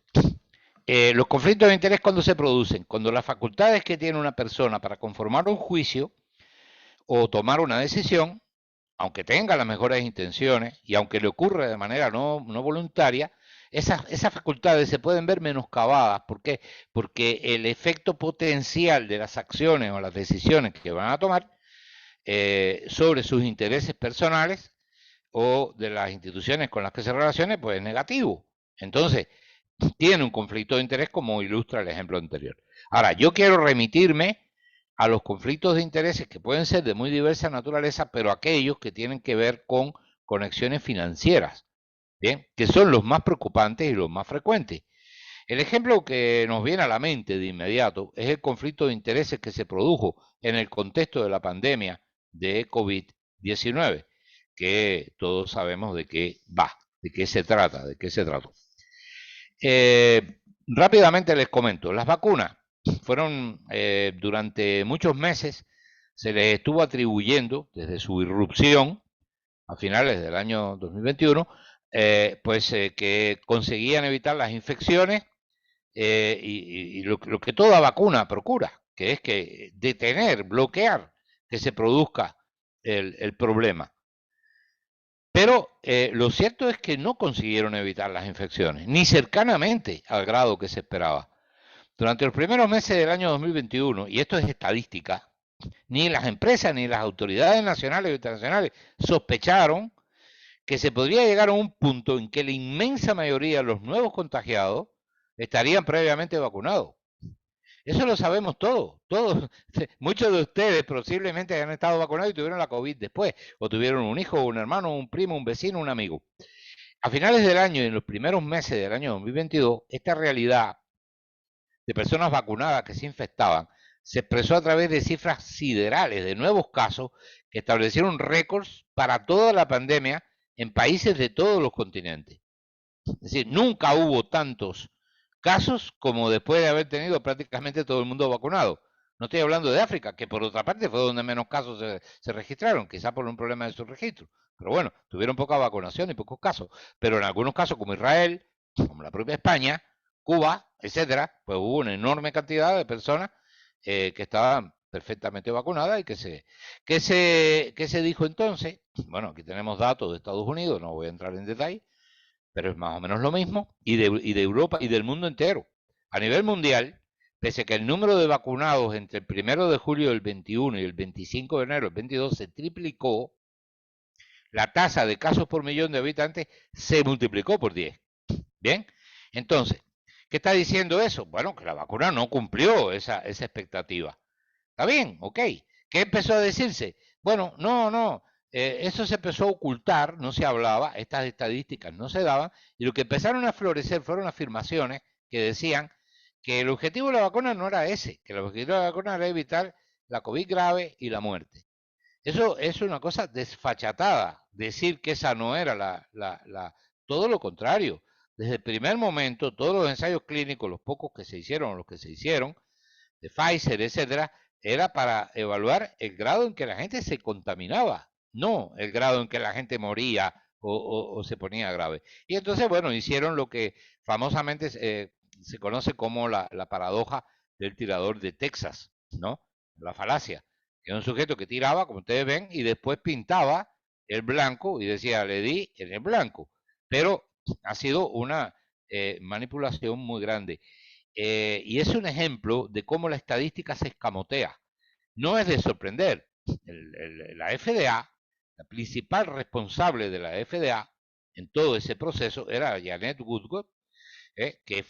los conflictos de interés cuando se producen, cuando las facultades que tiene una persona para conformar un juicio o tomar una decisión, aunque tenga las mejores intenciones y aunque le ocurra de manera no voluntaria, esas facultades se pueden ver menoscabadas. ¿Por qué? Porque el efecto potencial de las acciones o las decisiones que van a tomar sobre sus intereses personales o de las instituciones con las que se relacione, pues es negativo. Entonces, tiene un conflicto de interés como ilustra el ejemplo anterior. Ahora, yo quiero remitirme a los conflictos de intereses que pueden ser de muy diversa naturaleza, pero aquellos que tienen que ver con conexiones financieras, ¿bien? Que son los más preocupantes y los más frecuentes. El ejemplo que nos viene a la mente de inmediato es el conflicto de intereses que se produjo en el contexto de la pandemia de COVID-19, que todos sabemos de qué va, de qué se trata, de qué se trató. Rápidamente les comento, las vacunas fueron durante muchos meses, se les estuvo atribuyendo desde su irrupción a finales del año 2021, que conseguían evitar las infecciones y lo que toda vacuna procura, que es que detener, bloquear que se produzca el problema. Pero lo cierto es que no consiguieron evitar las infecciones, ni cercanamente al grado que se esperaba. Durante los primeros meses del año 2021, y esto es estadística, ni las empresas ni las autoridades nacionales o internacionales sospecharon que se podría llegar a un punto en que la inmensa mayoría de los nuevos contagiados estarían previamente vacunados. Eso lo sabemos todos. Muchos de ustedes posiblemente han estado vacunados y tuvieron la COVID después, o tuvieron un hijo, un hermano, un primo, un vecino, un amigo. A finales del año y en los primeros meses del año 2022, esta realidad de personas vacunadas que se infectaban se expresó a través de cifras siderales de nuevos casos que establecieron récords para toda la pandemia en países de todos los continentes. Es decir, nunca hubo tantos casos como después de haber tenido prácticamente todo el mundo vacunado. No estoy hablando de África, que por otra parte fue donde menos casos se registraron, quizá por un problema de su registro. Pero bueno, tuvieron poca vacunación y pocos casos. Pero en algunos casos, como Israel, como la propia España, Cuba, etcétera, pues hubo una enorme cantidad de personas que estaban perfectamente vacunadas y que se dijo entonces. Bueno, aquí tenemos datos de Estados Unidos, no voy a entrar en detalle, pero es más o menos lo mismo, y de Europa y del mundo entero. A nivel mundial, pese a que el número de vacunados entre el 1 de julio del 21 y el 25 de enero del 22 se triplicó, la tasa de casos por millón de habitantes se multiplicó por 10. Bien, entonces, ¿qué está diciendo eso? Bueno, que la vacuna no cumplió esa expectativa. Está bien, ok. ¿Qué empezó a decirse? Bueno, no, eso se empezó a ocultar, no se hablaba, estas estadísticas no se daban, y lo que empezaron a florecer fueron afirmaciones que decían que el objetivo de la vacuna no era ese, que el objetivo de la vacuna era evitar la COVID grave y la muerte. Eso es una cosa desfachatada, decir que esa no era todo lo contrario. Desde el primer momento, todos los ensayos clínicos, los pocos que se hicieron, los que se hicieron, de Pfizer, etcétera, era para evaluar el grado en que la gente se contaminaba, no el grado en que la gente moría o se ponía grave. Y entonces, bueno, hicieron lo que famosamente se conoce como la paradoja del tirador de Texas, ¿no? La falacia. Que era un sujeto que tiraba, como ustedes ven, y después pintaba el blanco y decía, le di en el blanco. Pero ha sido una manipulación muy grande. Y es un ejemplo de cómo la estadística se escamotea. No es de sorprender. La FDA, la principal responsable de la FDA en todo ese proceso era Janet Woodcock, que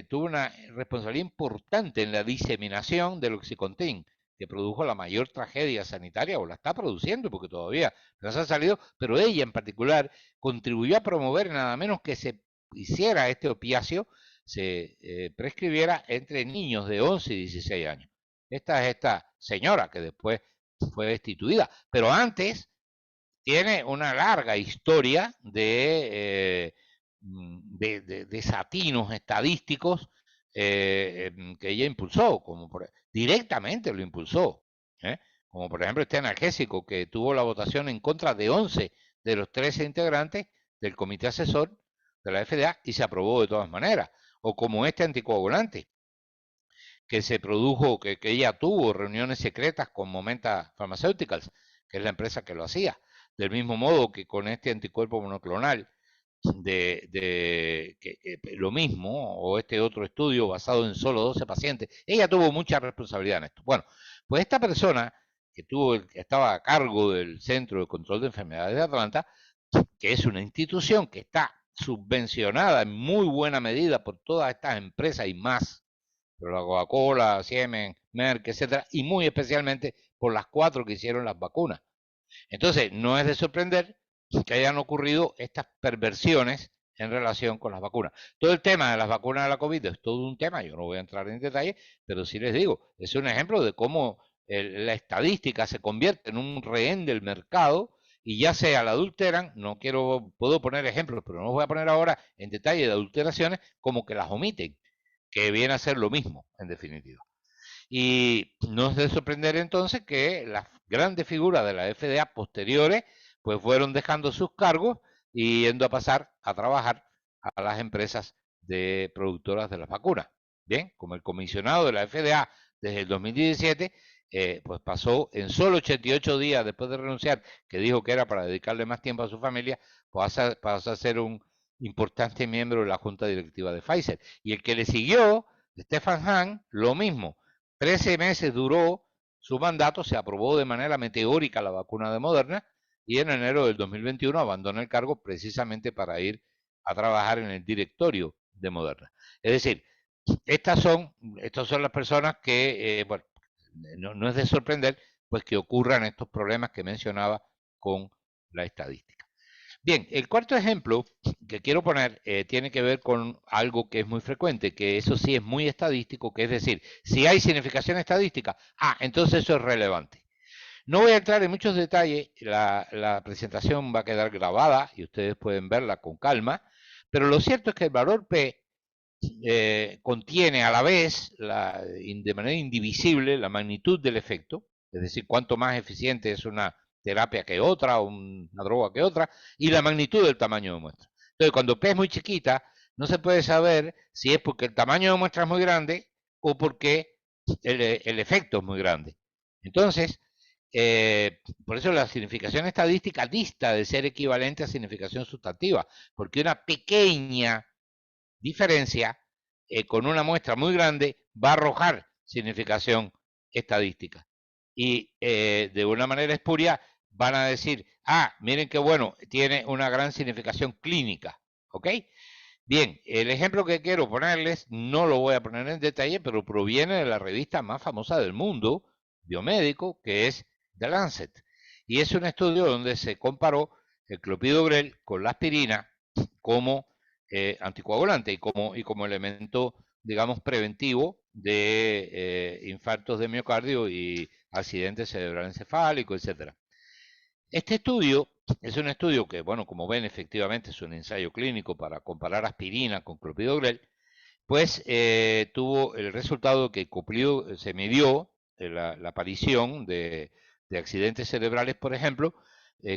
tuvo una responsabilidad importante en la diseminación del Oxycontin, que produjo la mayor tragedia sanitaria, o la está produciendo, porque todavía no se ha salido, pero ella en particular contribuyó a promover nada menos que se hiciera este opiáceo, se prescribiera entre niños de 11 y 16 años. Esta es esta señora que después fue destituida, pero antes tiene una larga historia de desatinos estadísticos que ella impulsó, directamente lo impulsó, ¿eh? Como por ejemplo este analgésico que tuvo la votación en contra de 11 de los 13 integrantes del comité asesor de la FDA y se aprobó de todas maneras, o como este anticoagulante que se produjo, que ella tuvo reuniones secretas con Momenta Pharmaceuticals, que es la empresa que lo hacía, del mismo modo que con este anticuerpo monoclonal, lo mismo, o este otro estudio basado en solo 12 pacientes, ella tuvo mucha responsabilidad en esto. Bueno, pues esta persona que estaba a cargo del Centro de Control de Enfermedades de Atlanta, que es una institución que está subvencionada en muy buena medida por todas estas empresas y más, por la Coca-Cola, Siemens, Merck, etcétera, y muy especialmente por las 4 que hicieron las vacunas. Entonces, no es de sorprender que hayan ocurrido estas perversiones en relación con las vacunas. Todo el tema de las vacunas de la COVID es todo un tema, yo no voy a entrar en detalle, pero sí les digo, es un ejemplo de cómo la estadística se convierte en un rehén del mercado y ya sea la adulteran, puedo poner ejemplos, pero no los voy a poner ahora en detalle de adulteraciones, como que las omiten, que viene a ser lo mismo, en definitiva. Y no es de sorprender entonces que las grandes figuras de la FDA posteriores pues fueron dejando sus cargos y yendo a pasar a trabajar a las empresas de productoras de las vacunas. Bien, como el comisionado de la FDA desde el 2017, pues pasó en solo 88 días después de renunciar, que dijo que era para dedicarle más tiempo a su familia, pues pasó a ser un importante miembro de la junta directiva de Pfizer. Y el que le siguió, Stefan Hahn, lo mismo. 13 meses duró su mandato, se aprobó de manera meteórica la vacuna de Moderna y en enero del 2021 abandonó el cargo precisamente para ir a trabajar en el directorio de Moderna. Es decir, estas son las personas que, bueno, no es de sorprender pues que ocurran estos problemas que mencionaba con la estadística. Bien, el cuarto ejemplo que quiero poner tiene que ver con algo que es muy frecuente, que eso sí es muy estadístico, que es decir, si hay significación estadística, entonces eso es relevante. No voy a entrar en muchos detalles, la presentación va a quedar grabada y ustedes pueden verla con calma, pero lo cierto es que el valor P contiene a la vez, de manera indivisible, la magnitud del efecto, es decir, cuánto más eficiente es una terapia que otra, o una droga que otra, y la magnitud del tamaño de muestra. Entonces, cuando P es muy chiquita, no se puede saber si es porque el tamaño de muestra es muy grande o porque el efecto es muy grande. Entonces, por eso la significación estadística dista de ser equivalente a significación sustantiva, porque una pequeña diferencia con una muestra muy grande va a arrojar significación estadística. Y de una manera espuria van a decir, ah, miren qué bueno, tiene una gran significación clínica, ¿ok? Bien, el ejemplo que quiero ponerles, no lo voy a poner en detalle, pero proviene de la revista más famosa del mundo, biomédico, que es The Lancet. Y es un estudio donde se comparó el clopidogrel con la aspirina como anticoagulante y como elemento, digamos, preventivo de infartos de miocardio y accidentes cerebral encefálico, etcétera. Este estudio es un estudio que, bueno, como ven, efectivamente es un ensayo clínico para comparar aspirina con clopidogrel, pues tuvo el resultado que se midió la aparición de accidentes cerebrales, por ejemplo,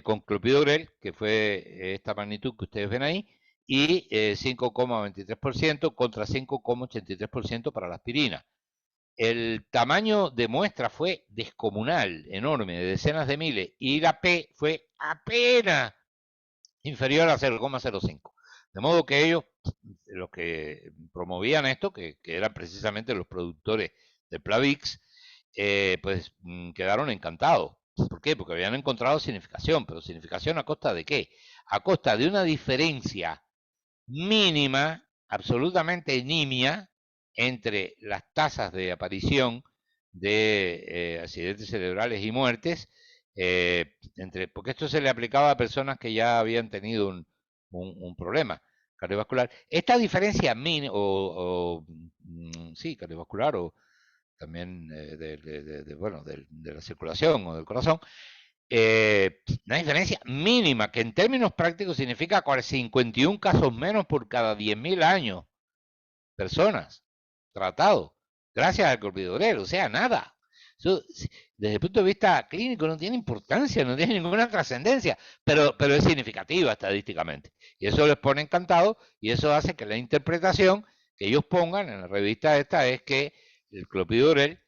con clopidogrel, que fue esta magnitud que ustedes ven ahí, y 5,23% contra 5,83% para la aspirina. El tamaño de muestra fue descomunal, enorme, de decenas de miles, y la P fue apenas inferior a 0,05. De modo que ellos, los que promovían esto, que eran precisamente los productores de Plavix, pues quedaron encantados. ¿Por qué? Porque habían encontrado significación, pero significación a costa de qué? A costa de una diferencia mínima, absolutamente nimia, entre las tasas de aparición de accidentes cerebrales y muertes, porque esto se le aplicaba a personas que ya habían tenido un problema cardiovascular. Esta diferencia mínima, sí, cardiovascular, o también bueno, de la circulación o del corazón, una diferencia mínima que en términos prácticos significa 51 casos menos por cada 10.000 años, personas tratados, gracias al clopidogrel, o sea, nada. Eso, desde el punto de vista clínico no tiene importancia, no tiene ninguna trascendencia, pero es significativa estadísticamente. Y eso les pone encantados y eso hace que la interpretación que ellos pongan en la revista esta es que el clopidogrel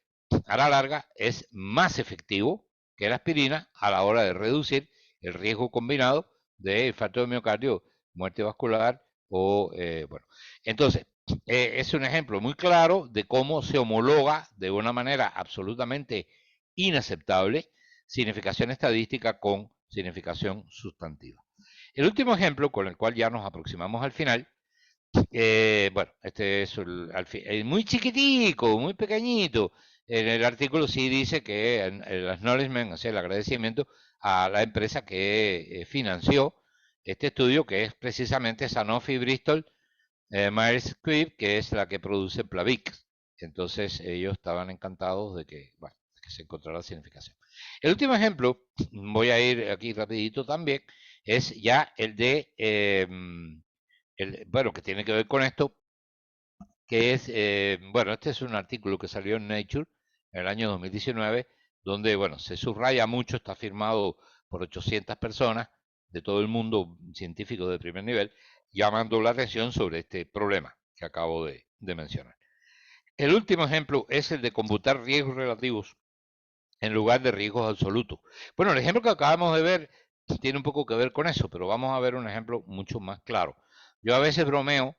a la larga es más efectivo que la aspirina a la hora de reducir el riesgo combinado de infarto de miocardio, muerte vascular o, bueno. Entonces, es un ejemplo muy claro de cómo se homologa de una manera absolutamente inaceptable significación estadística con significación sustantiva. El último ejemplo, con el cual ya nos aproximamos al final, bueno, este es muy chiquitico, muy pequeñito. En el artículo sí dice que el acknowledgement, o sea, el agradecimiento a la empresa que financió este estudio, que es precisamente Sanofi Bristol Myers Squibb, que es la que produce Plavix. Entonces ellos estaban encantados de que, bueno, de que se encontrara significación. El último ejemplo, voy a ir aquí rapidito también, es ya el de, bueno, que tiene que ver con esto, que es, bueno, este es un artículo que salió en Nature en el año 2019, donde, bueno, se subraya mucho, está firmado por 800 personas de todo el mundo, científicos de primer nivel, llamando la atención sobre este problema que acabo de mencionar. El último ejemplo es el de computar riesgos relativos en lugar de riesgos absolutos. Bueno, el ejemplo que acabamos de ver tiene un poco que ver con eso, pero vamos a ver un ejemplo mucho más claro. Yo a veces bromeo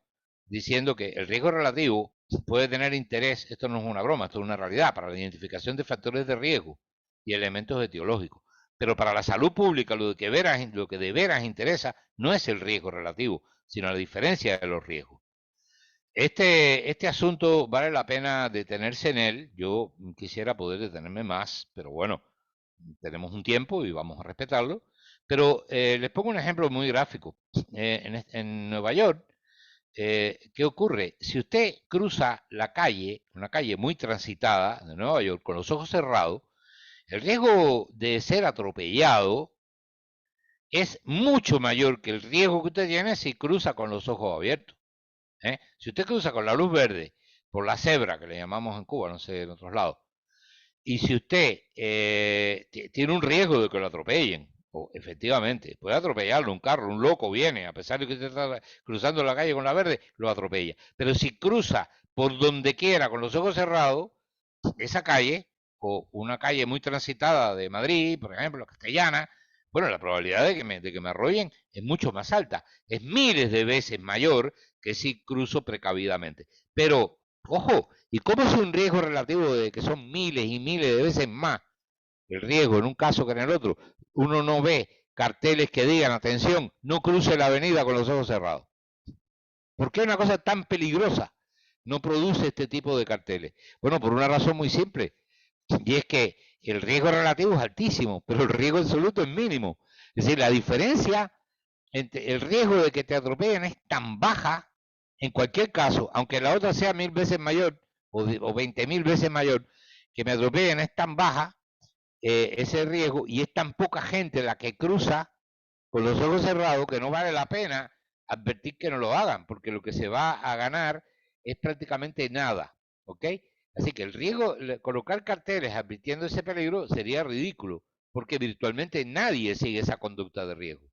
diciendo que el riesgo relativo puede tener interés, esto no es una broma, esto es una realidad, para la identificación de factores de riesgo y elementos etiológicos. Pero para la salud pública lo que de veras interesa no es el riesgo relativo, sino la diferencia de los riesgos. Este asunto vale la pena detenerse en él. Yo quisiera poder detenerme más, pero bueno, tenemos un tiempo y vamos a respetarlo. Pero les pongo un ejemplo muy gráfico. En Nueva York, ¿qué ocurre? Si usted cruza la calle, una calle muy transitada de Nueva York, con los ojos cerrados, el riesgo de ser atropellado es mucho mayor que el riesgo que usted tiene si cruza con los ojos abiertos. Si usted cruza con la luz verde por la cebra, que le llamamos en Cuba, no sé, en otros lados, y si usted tiene un riesgo de que lo atropellen, o efectivamente, puede atropellarlo un carro, un loco viene, a pesar de que usted está cruzando la calle con la verde, lo atropella. Pero si cruza por donde quiera con los ojos cerrados, esa calle, o una calle muy transitada de Madrid, por ejemplo, Castellana, bueno, la probabilidad de que me arrollen es mucho más alta, es miles de veces mayor que si cruzo precavidamente. Pero, ojo, ¿y cómo es un riesgo relativo de que son miles y miles de veces más el riesgo en un caso que en el otro, uno no ve carteles que digan, atención, no cruce la avenida con los ojos cerrados. ¿Por qué una cosa tan peligrosa no produce este tipo de carteles? Bueno, por una razón muy simple, y es que el riesgo relativo es altísimo, pero el riesgo absoluto es mínimo. Es decir, la diferencia entre el riesgo de que te atropellen es tan baja, en cualquier caso, aunque la otra sea 1000 veces mayor o 20.000 veces mayor, que me atropellen es tan baja ese riesgo y es tan poca gente la que cruza con los ojos cerrados que no vale la pena advertir que no lo hagan, porque lo que se va a ganar es prácticamente nada, ¿ok? Así que el riesgo, colocar carteles advirtiendo ese peligro sería ridículo, porque virtualmente nadie sigue esa conducta de riesgo.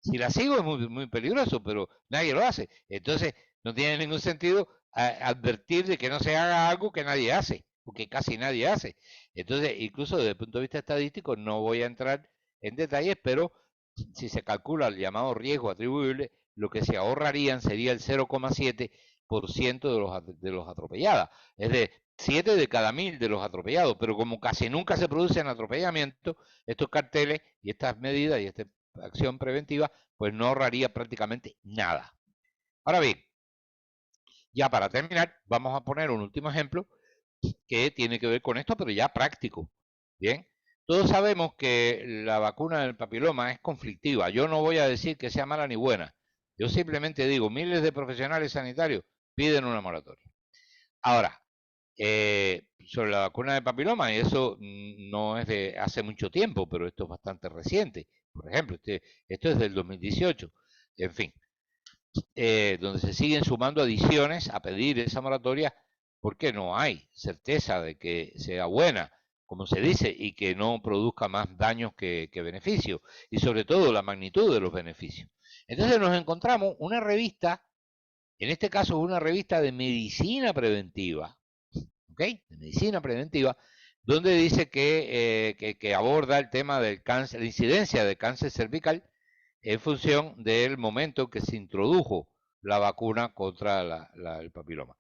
Si la sigo es muy, muy peligroso, pero nadie lo hace. Entonces, no tiene ningún sentido advertir de que no se haga algo que nadie hace, o que casi nadie hace. Entonces, incluso desde el punto de vista estadístico, no voy a entrar en detalles, pero si se calcula el llamado riesgo atribuible, lo que se ahorrarían sería el 0,7% de los atropellados. Es de 7 de cada 1000 de los atropellados, pero como casi nunca se producen atropellamientos, estos carteles y estas medidas y esta acción preventiva, pues no ahorraría prácticamente nada. Ahora bien, ya para terminar, vamos a poner un último ejemplo que tiene que ver con esto, pero ya práctico. Bien, todos sabemos que la vacuna del papiloma es conflictiva. Yo no voy a decir que sea mala ni buena. Yo simplemente digo, miles de profesionales sanitarios piden una moratoria. Ahora, sobre la vacuna del papiloma, y eso no es de hace mucho tiempo, pero esto es bastante reciente. Por ejemplo, esto es del 2018. En fin, donde se siguen sumando adiciones a pedir esa moratoria porque no hay certeza de que sea buena, como se dice, y que no produzca más daños que beneficios, y sobre todo la magnitud de los beneficios. Entonces nos encontramos una revista, en este caso una revista de medicina preventiva, ¿ok? De medicina preventiva, donde dice que aborda el tema del cáncer, la incidencia de cáncer cervical en función del momento que se introdujo la vacuna contra el papiloma,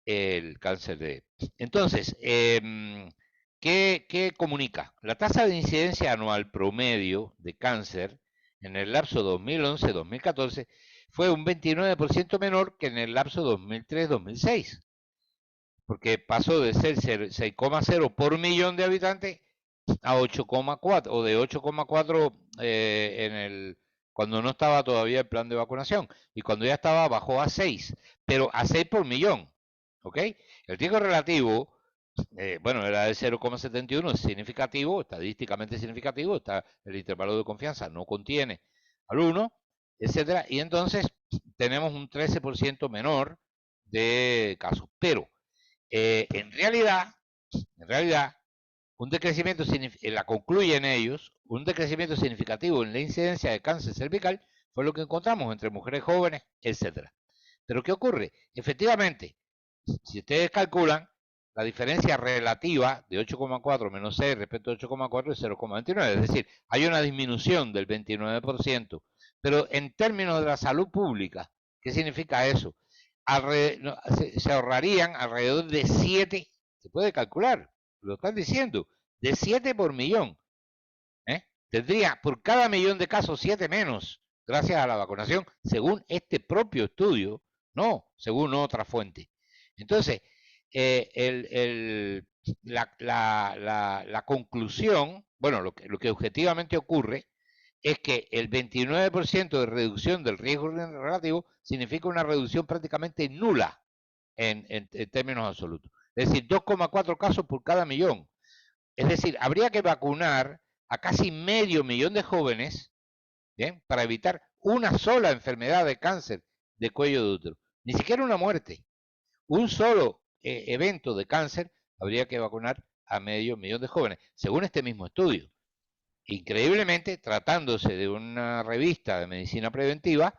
el cáncer de... Entonces, ¿qué comunica? La tasa de incidencia anual promedio de cáncer en el lapso 2011-2014 fue un 29% menor que en el lapso 2003-2006, porque pasó de ser 6,0 por millón de habitantes a 8,4 o de 8,4 cuando no estaba todavía el plan de vacunación y cuando ya estaba bajó a 6, pero a 6 por millón, ¿ok? El riesgo relativo, bueno, era de 0,71, es significativo, estadísticamente significativo, está el intervalo de confianza, no contiene al 1, etcétera, y entonces tenemos un 13% menor de casos, pero en realidad, un decrecimiento, la concluyen ellos, un decrecimiento significativo en la incidencia de cáncer cervical fue lo que encontramos entre mujeres jóvenes, etcétera. Pero ¿qué ocurre? Efectivamente, si ustedes calculan, la diferencia relativa de 8,4 menos 6 respecto a 8,4 es 0,29, es decir, hay una disminución del 29%, pero en términos de la salud pública, ¿qué significa eso? Se ahorrarían alrededor de 7, se puede calcular, lo están diciendo, de 7 por millón. Tendría por cada millón de casos 7 menos, gracias a la vacunación, según este propio estudio, no según otra fuente. Entonces, la conclusión, bueno, lo que objetivamente ocurre es que el 29% de reducción del riesgo relativo significa una reducción prácticamente nula en términos absolutos. Es decir, 2,4 casos por cada millón. Es decir, habría que vacunar a casi medio millón de jóvenes, ¿bien?, para evitar una sola enfermedad de cáncer de cuello de útero. Ni siquiera una muerte. Un solo evento de cáncer habría que vacunar a medio millón de jóvenes, según este mismo estudio. Increíblemente, tratándose de una revista de medicina preventiva,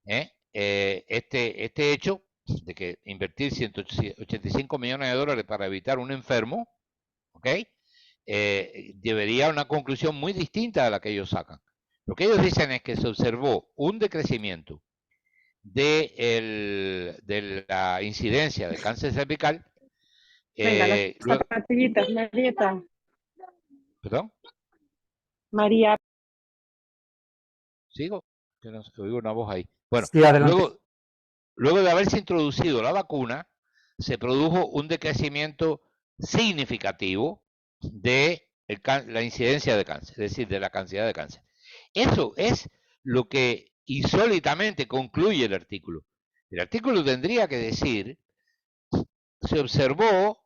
este hecho de que invertir 185 millones de dólares para evitar un enfermo, ¿ok?, debería una conclusión muy distinta a la que ellos sacan. Lo que ellos dicen es que se observó un decrecimiento de la incidencia de cáncer cervical. Venga, las zapatillitas, Marieta. ¿Perdón? María. ¿Sigo? Que no se oigo una voz ahí. Bueno, Sí, adelante. luego de haberse introducido la vacuna, se produjo un decrecimiento significativo de la incidencia de cáncer, es decir, de la cantidad de cáncer. Eso es lo que insólitamente concluye el artículo. El artículo tendría que decir, se observó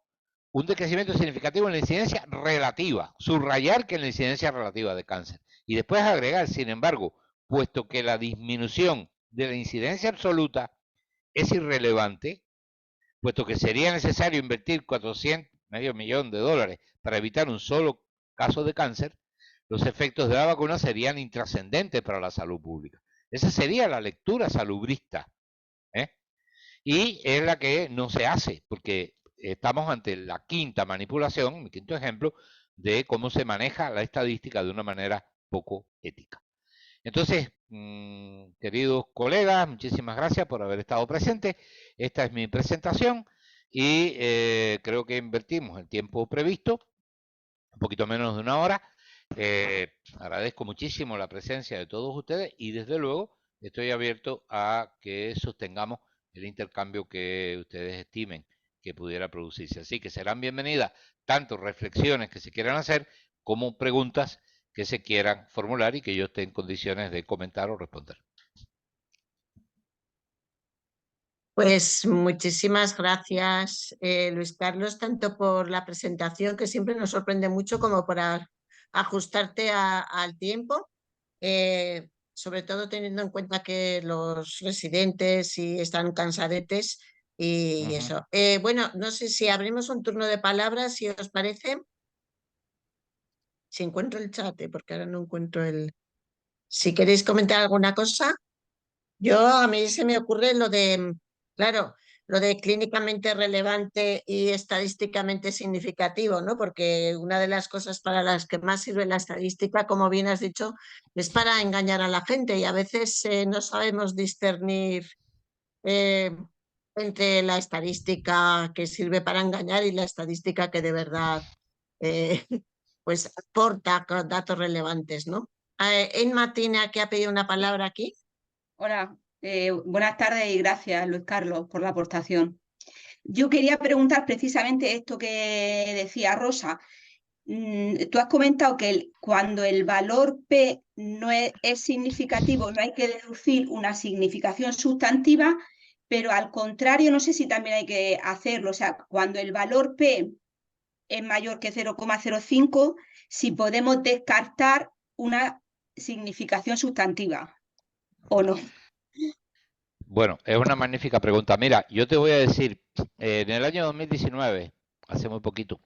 un decrecimiento significativo en la incidencia relativa, subrayar que en la incidencia relativa de cáncer, y después agregar, sin embargo, puesto que la disminución de la incidencia absoluta es irrelevante, puesto que sería necesario invertir 400, medio millón de dólares para evitar un solo caso de cáncer, los efectos de la vacuna serían intrascendentes para la salud pública. Esa sería la lectura salubrista, ¿eh? Y es la que no se hace, porque estamos ante la quinta manipulación, mi quinto ejemplo, de cómo se maneja la estadística de una manera poco ética. Entonces, queridos colegas, muchísimas gracias por haber estado presentes. Esta es mi presentación y creo que invertimos el tiempo previsto, un poquito menos de una hora. Agradezco muchísimo la presencia de todos ustedes y desde luego estoy abierto a que sostengamos el intercambio que ustedes estimen que pudiera producirse. Así que serán bienvenidas tanto reflexiones que se quieran hacer como preguntas que se quieran formular y que yo esté en condiciones de comentar o responder. Pues muchísimas gracias, Luis Carlos, tanto por la presentación, que siempre nos sorprende mucho, como por ajustarte al tiempo, sobre todo teniendo en cuenta que los residentes sí están cansadetes y eso. Bueno, no sé si abrimos un turno de palabras, si os parece. Si encuentro el chat, porque ahora no encuentro el... Si queréis comentar alguna cosa. A mí se me ocurre lo de, claro, lo de clínicamente relevante y estadísticamente significativo, ¿no? Porque una de las cosas para las que más sirve la estadística, como bien has dicho, es para engañar a la gente, y a veces no sabemos discernir eh, entre la estadística que sirve para engañar y la estadística que de verdad eh, pues aporta datos relevantes, ¿no? Emma Tina, que ha pedido una palabra aquí. Hola, buenas tardes y gracias, Luis Carlos, por la aportación. Yo quería preguntar precisamente esto que decía Rosa. Tú has comentado que cuando el valor P no es significativo, no hay que deducir una significación sustantiva, pero al contrario, no sé si también hay que hacerlo. O sea, cuando el valor P es mayor que 0,05, si podemos descartar una significación sustantiva o no. Bueno, es una magnífica pregunta. Mira, yo te voy a decir, en el año 2019, hace muy poquito,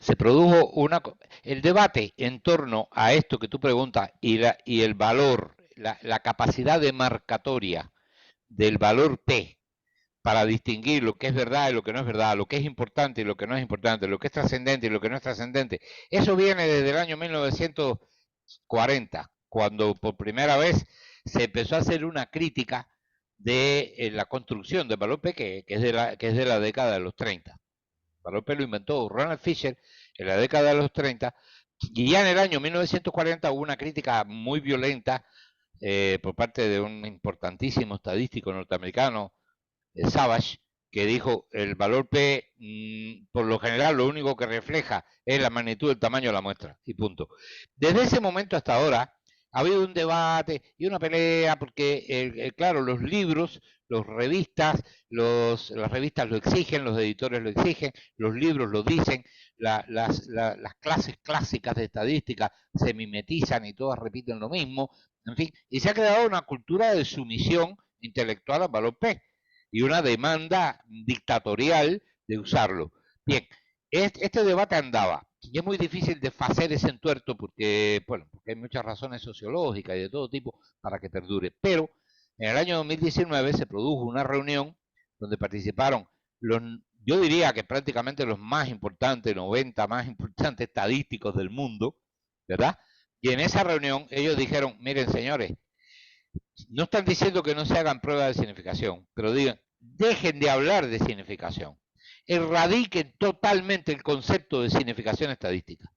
se produjo el debate en torno a esto que tú preguntas y el valor, la capacidad demarcatoria del valor P para distinguir lo que es verdad y lo que no es verdad, lo que es importante y lo que no es importante, lo que es trascendente y lo que no es trascendente. Eso viene desde el año 1940, cuando por primera vez se empezó a hacer una crítica de la construcción del valor P, que es de la década de los 30. El valor P lo inventó Ronald Fisher en la década de los 30, y ya en el año 1940 hubo una crítica muy violenta por parte de un importantísimo estadístico norteamericano, Savage, que dijo el valor P por lo general lo único que refleja es la magnitud del tamaño de la muestra, y punto. Desde ese momento hasta ahora ha habido un debate y una pelea porque, claro, los libros, las revistas lo exigen, los editores lo exigen, los libros lo dicen, las clases clásicas de estadística se mimetizan y todas repiten lo mismo, en fin, y se ha creado una cultura de sumisión intelectual al valor P y una demanda dictatorial de usarlo. Bien, este debate andaba, y es muy difícil de hacer ese entuerto porque hay muchas razones sociológicas y de todo tipo para que perdure, pero en el año 2019 se produjo una reunión donde participaron yo diría que prácticamente los más importantes, 90 más importantes estadísticos del mundo, ¿verdad? Y en esa reunión ellos dijeron, miren señores, no están diciendo que no se hagan pruebas de significación, pero digan, dejen de hablar de significación, erradiquen totalmente el concepto de significación estadística,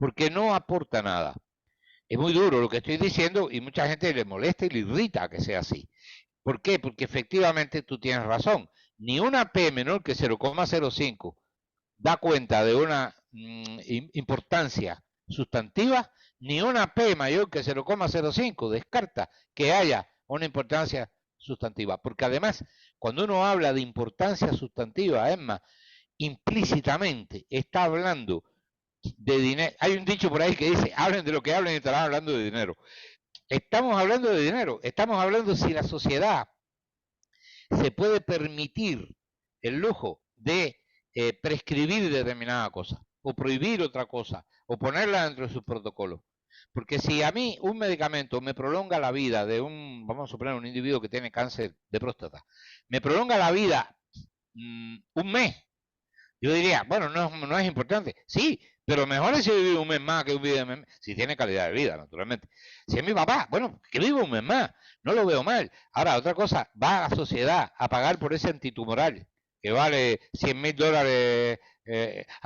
porque no aporta nada. Es muy duro lo que estoy diciendo y mucha gente le molesta y le irrita que sea así. ¿Por qué? Porque efectivamente tú tienes razón. Ni una P menor que 0,05 da cuenta de una importancia sustantiva, ni una P mayor que 0,05 descarta que haya una importancia sustantiva. Porque además, cuando uno habla de importancia sustantiva, Emma, implícitamente está hablando de dinero. Hay un dicho por ahí que dice, hablen de lo que hablen y estarán hablando de dinero. Estamos hablando de dinero, estamos hablando si la sociedad se puede permitir el lujo de prescribir determinada cosa, o prohibir otra cosa, o ponerla dentro de sus protocolos. Porque si a mí un medicamento me prolonga la vida de vamos a suponer, un individuo que tiene cáncer de próstata, me prolonga la vida un mes, yo diría, bueno, no es importante. Sí, pero mejor es si vive un mes más que un mes más, si tiene calidad de vida, naturalmente. Si es mi papá, bueno, que viva un mes más, no lo veo mal. Ahora, otra cosa, va a la sociedad a pagar por ese antitumoral, que vale $100.000.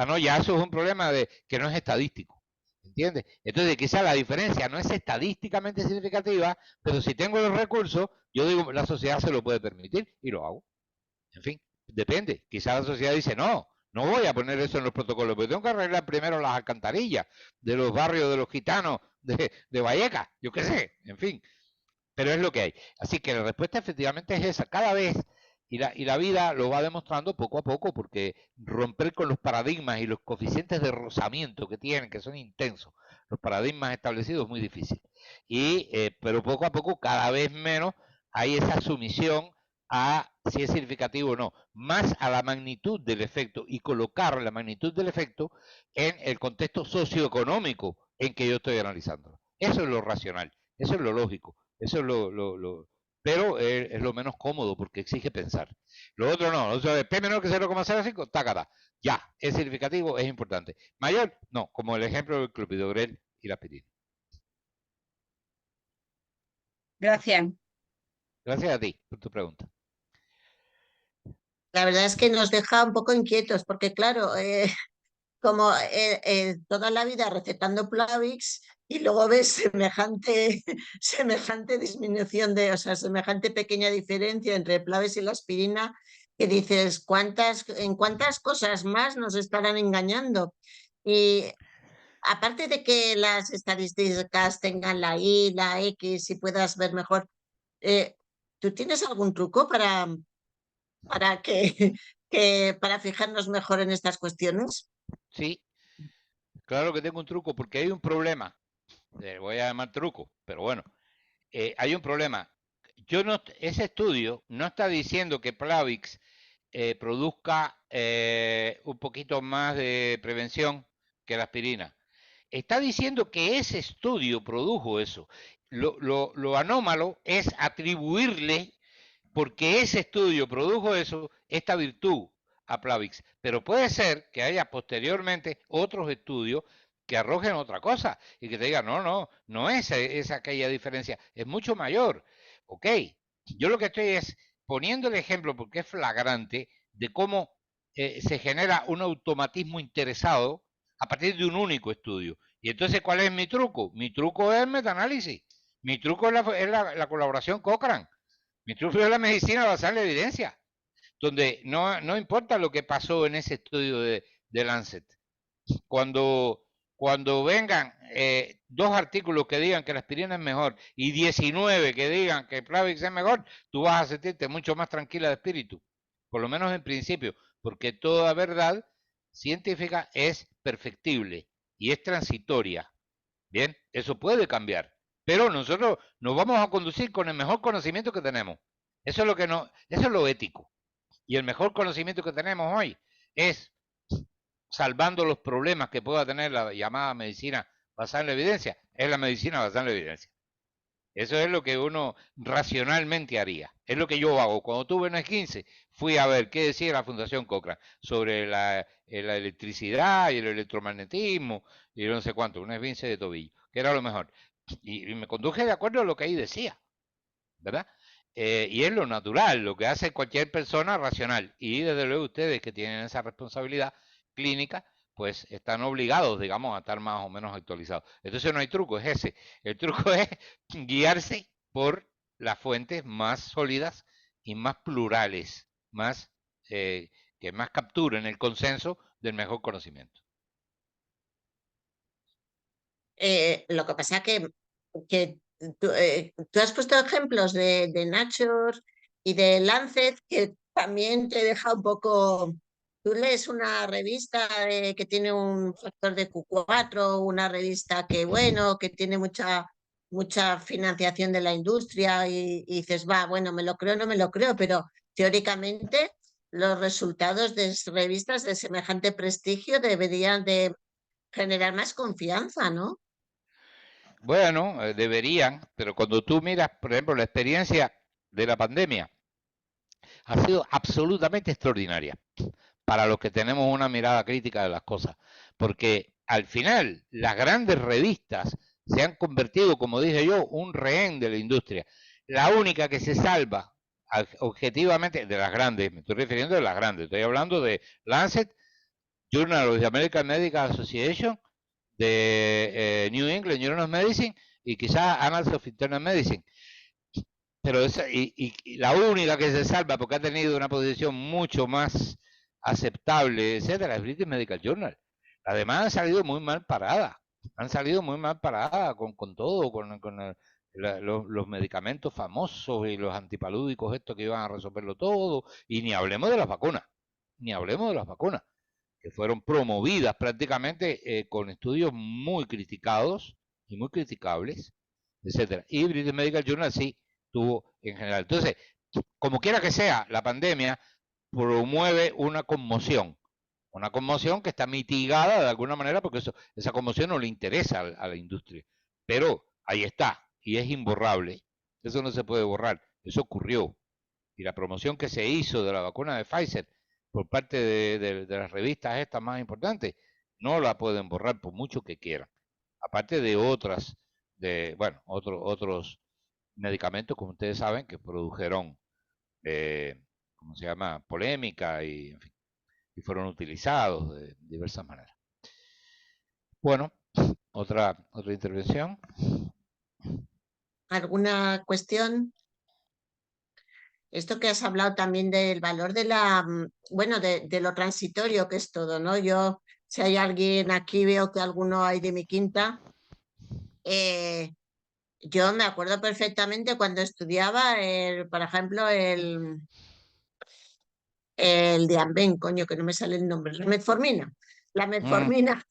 No, ya eso es un problema de que no es estadístico, ¿entiendes? Entonces, quizá la diferencia no es estadísticamente significativa, pero si tengo los recursos, yo digo, la sociedad se lo puede permitir y lo hago. En fin, depende. Quizá la sociedad dice, no voy a poner eso en los protocolos, pero tengo que arreglar primero las alcantarillas de los barrios de los gitanos de Vallecas, yo qué sé, en fin. Pero es lo que hay. Así que la respuesta efectivamente es esa. Cada vez, y la vida lo va demostrando poco a poco, porque romper con los paradigmas y los coeficientes de rozamiento que tienen, que son intensos, los paradigmas establecidos es muy difícil. Pero poco a poco, cada vez menos, hay esa sumisión a si es significativo o no, más a la magnitud del efecto y colocar la magnitud del efecto en el contexto socioeconómico en que yo estoy analizando. Eso es lo racional, eso es lo lógico, eso es pero es lo menos cómodo porque exige pensar. Lo otro no, lo otro es P menor que 0,05, tácata, ya, es significativo, es importante. Mayor, no, como el ejemplo del clopidogrel y la aspirina. Gracias. Gracias a ti por tu pregunta. La verdad es que nos deja un poco inquietos porque, claro, como toda la vida recetando Plavix y luego ves semejante disminución o sea, semejante pequeña diferencia entre Plavix y la aspirina, que dices, ¿en cuántas cosas más nos estarán engañando? Y aparte de que las estadísticas tengan la Y, la X y puedas ver mejor, ¿tú tienes algún truco para para fijarnos mejor en estas cuestiones? Sí, claro que tengo un truco porque hay un problema. Voy a llamar truco, pero bueno, hay un problema. Ese estudio no está diciendo que Plavix produzca un poquito más de prevención que la aspirina. Está diciendo que ese estudio produjo eso. Lo anómalo es atribuirle, porque ese estudio produjo eso, esta virtud a Plavix. Pero puede ser que haya posteriormente otros estudios que arrojen otra cosa y que te digan, no es aquella diferencia, es mucho mayor. Ok, yo lo que estoy es poniendo el ejemplo, porque es flagrante, de cómo se genera un automatismo interesado a partir de un único estudio. Y entonces, ¿cuál es mi truco? Mi truco es el metaanálisis. Mi truco es la colaboración Cochrane. Mi truco es la medicina basada en la evidencia, donde no importa lo que pasó en ese estudio de Lancet. Cuando vengan 2 artículos que digan que la aspirina es mejor y 19 que digan que Plavix es mejor, tú vas a sentirte mucho más tranquila de espíritu, por lo menos en principio, porque toda verdad científica es perfectible y es transitoria. Bien, eso puede cambiar, pero nosotros nos vamos a conducir con el mejor conocimiento que tenemos. Eso es lo ético. Y el mejor conocimiento que tenemos hoy es, salvando los problemas que pueda tener la llamada medicina basada en la evidencia, es la medicina basada en la evidencia. Eso es lo que uno racionalmente haría. Es lo que yo hago. Cuando tuve un esguince, fui a ver qué decía la Fundación Cochrane sobre la electricidad y el electromagnetismo y no sé cuánto, un esguince de tobillo, que era lo mejor. Y me conduje de acuerdo a lo que ahí decía, ¿verdad? Y es lo natural, lo que hace cualquier persona racional. Y desde luego ustedes que tienen esa responsabilidad clínica, pues están obligados, digamos, a estar más o menos actualizados. Entonces no hay truco, es ese. El truco es guiarse por las fuentes más sólidas y más plurales, más que más capturen el consenso del mejor conocimiento. Lo que pasa que tú has puesto ejemplos de Nature y de Lancet que también te deja un poco. Tú lees una revista que tiene un factor de Q4, una revista que, bueno, que tiene mucha financiación de la industria y dices, va, bueno, me lo creo, no me lo creo, pero teóricamente los resultados de revistas de semejante prestigio deberían de generar más confianza, ¿no? Bueno, deberían, pero cuando tú miras, por ejemplo, la experiencia de la pandemia, ha sido absolutamente extraordinaria para los que tenemos una mirada crítica de las cosas, porque al final las grandes revistas se han convertido, como dije yo, un rehén de la industria. La única que se salva objetivamente de las grandes, me estoy refiriendo a las grandes, estoy hablando de Lancet, Journal of the American Medical Association, de New England Journal of Medicine y quizás Annals of Internal Medicine. Pero y la única que se salva porque ha tenido una posición mucho más aceptable, etcétera, es British Medical Journal. Las demás han salido muy mal paradas. Han salido muy mal paradas con todo, con los medicamentos famosos y los antipalúdicos estos que iban a resolverlo todo. Y ni hablemos de las vacunas. Ni hablemos de las vacunas, que fueron promovidas prácticamente con estudios muy criticados y muy criticables, etcétera. Y British Medical Journal sí tuvo en general. Entonces, como quiera que sea, la pandemia promueve una conmoción que está mitigada de alguna manera porque esa conmoción no le interesa a la industria. Pero ahí está, y es imborrable. Eso no se puede borrar, eso ocurrió. Y la promoción que se hizo de la vacuna de Pfizer por parte de las revistas estas más importantes, no la pueden borrar por mucho que quieran. Aparte de otras, bueno, otros medicamentos, como ustedes saben, que produjeron, ¿cómo se llama?, polémica y, en fin, y fueron utilizados de diversas maneras. Bueno, otra intervención. ¿Alguna cuestión? Esto que has hablado también del valor de bueno, de lo transitorio que es todo, ¿no? Yo, si hay alguien aquí, veo que alguno hay de mi quinta. Yo me acuerdo perfectamente cuando estudiaba, por ejemplo, el Dianben, coño, que no me sale el nombre, la metformina. La metformina,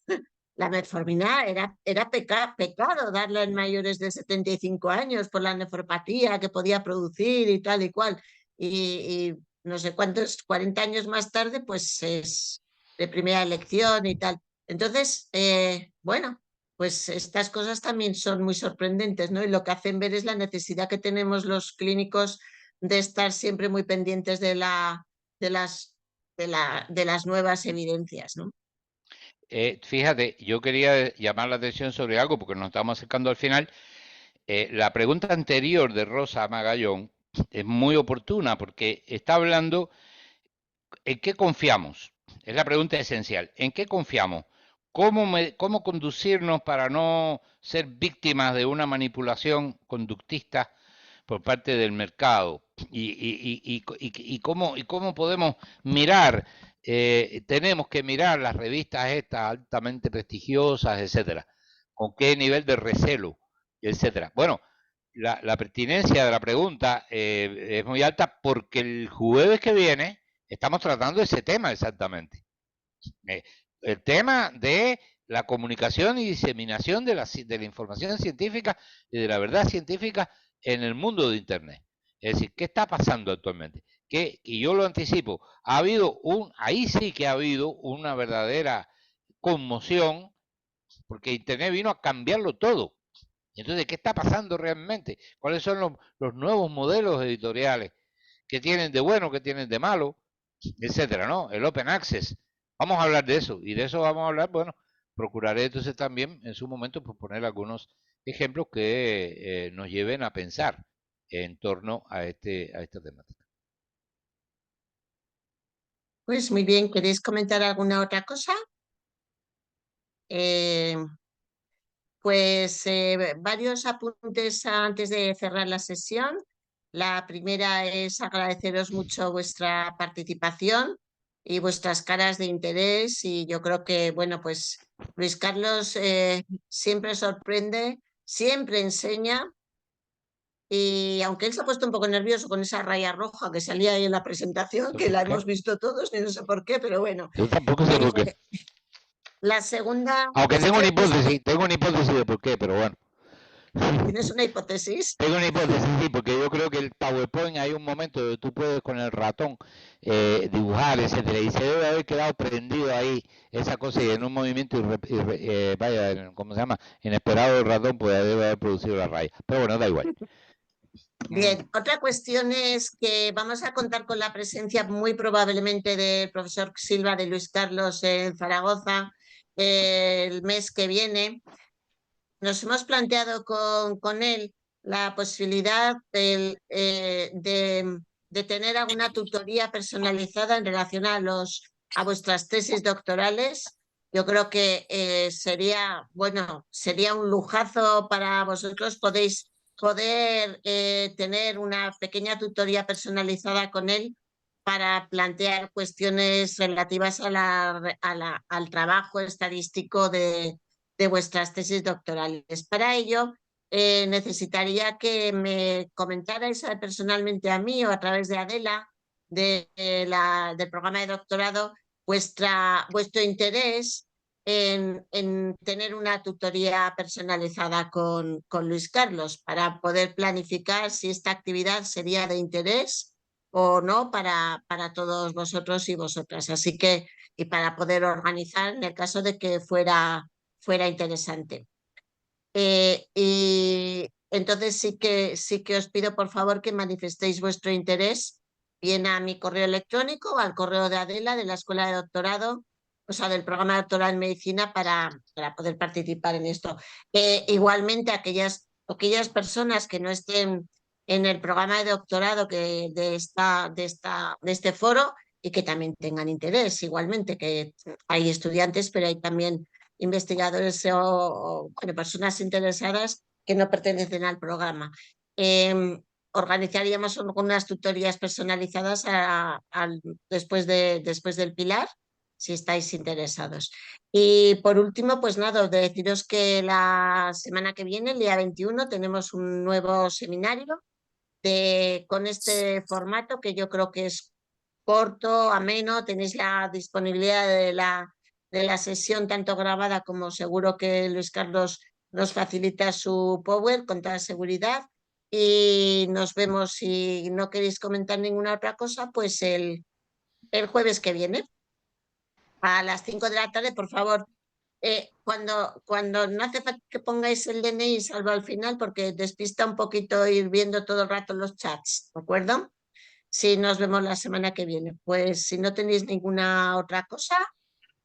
la metformina era pecado darla en mayores de 75 años por la nefropatía que podía producir y tal y cual. Y no sé cuántos, 40 años más tarde, pues es de primera elección y tal. Entonces, bueno, pues estas cosas también son muy sorprendentes, ¿no? Y lo que hacen ver es la necesidad que tenemos los clínicos de estar siempre muy pendientes de las nuevas evidencias, ¿no? Fíjate, yo quería llamar la atención sobre algo porque nos estamos acercando al final. La pregunta anterior de Rosa Magallón es muy oportuna porque está hablando en qué confiamos. Es la pregunta esencial. ¿En qué confiamos? ¿Cómo conducirnos para no ser víctimas de una manipulación conductista por parte del mercado? ¿Y cómo podemos mirar? Tenemos que mirar las revistas estas altamente prestigiosas, etcétera. ¿Con qué nivel de recelo, etcétera? Bueno, la pertinencia de la pregunta es muy alta porque el jueves que viene estamos tratando ese tema exactamente. El tema de la comunicación y diseminación de la información científica y de la verdad científica en el mundo de Internet. Es decir, ¿qué está pasando actualmente? Y yo lo anticipo, ahí sí que ha habido una verdadera conmoción, porque Internet vino a cambiarlo todo. Entonces, ¿qué está pasando realmente? ¿Cuáles son los nuevos modelos editoriales? ¿Qué tienen de bueno, qué tienen de malo? Etcétera, ¿no? El Open Access. Vamos a hablar de eso, y de eso vamos a hablar, bueno, procuraré entonces también en su momento pues, poner algunos ejemplos que nos lleven a pensar en torno a esta temática. Pues muy bien, ¿queréis comentar alguna otra cosa? Pues varios apuntes antes de cerrar la sesión. La primera es agradeceros mucho vuestra participación y vuestras caras de interés, y yo creo que, bueno, pues Luis Carlos siempre sorprende, siempre enseña, y aunque él se ha puesto un poco nervioso con esa raya roja que salía ahí en la presentación, que la hemos visto todos, y no sé por qué, pero bueno. Yo tampoco sé por qué. La segunda Aunque tengo una cuestión hipótesis de por qué, pero bueno. ¿Tienes una hipótesis? Tengo una hipótesis, sí, porque yo creo que el PowerPoint hay un momento donde tú puedes con el ratón dibujar, etcétera, y se debe haber quedado prendido ahí esa cosa, y en un movimiento ¿cómo se llama? Inesperado, el ratón pues debe haber producido la raya. Pero bueno, da igual. Bien, otra cuestión es que vamos a contar con la presencia muy probablemente del profesor Silva, de Luis Carlos en Zaragoza el mes que viene. Nos hemos planteado con él la posibilidad de tener alguna tutoría personalizada en relación a vuestras tesis doctorales. Yo creo que sería un lujazo para vosotros poder tener una pequeña tutoría personalizada con él para plantear cuestiones relativas al trabajo estadístico de vuestras tesis doctorales. Para ello, necesitaría que me comentarais personalmente a mí o a través de Adela, del programa de doctorado, vuestro interés en tener una tutoría personalizada con Luis Carlos, para poder planificar si esta actividad sería de interés o no para todos vosotros y vosotras. Así que, y para poder organizar en el caso de que fuera interesante. Y entonces sí que os pido por favor que manifestéis vuestro interés bien a mi correo electrónico o al correo de Adela de la Escuela de Doctorado, o sea, del programa de doctorado en medicina, para poder participar en esto. Igualmente, aquellas personas que no estén en el programa de doctorado de este foro y que también tengan interés, igualmente, que hay estudiantes, pero hay también investigadores o personas interesadas que no pertenecen al programa. Organizaríamos unas tutorías personalizadas después del Pilar, si estáis interesados. Y por último, pues nada, de deciros que la semana que viene, el día 21, tenemos un nuevo seminario con este formato, que yo creo que es corto, ameno. Tenéis la disponibilidad de la sesión tanto grabada como seguro que Luis Carlos nos facilita su Power con toda seguridad. Y nos vemos, si no queréis comentar ninguna otra cosa, pues el jueves que viene a las 5 de la tarde, por favor. Cuando no hace falta que pongáis el DNI salvo al final, porque despista un poquito ir viendo todo el rato los chats, ¿de acuerdo? Sí, nos vemos la semana que viene. Pues si no tenéis ninguna otra cosa,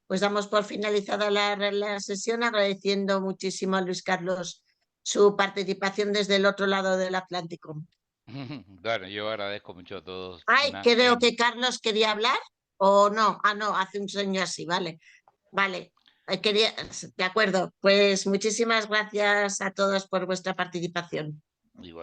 pues damos por finalizada la sesión, agradeciendo muchísimo a Luis Carlos su participación desde el otro lado del Atlántico. Bueno, yo agradezco mucho a todos. Creo que Carlos quería hablar, ¿o no? No, hace un sueño así, vale. De acuerdo, pues muchísimas gracias a todos por vuestra participación. Igual.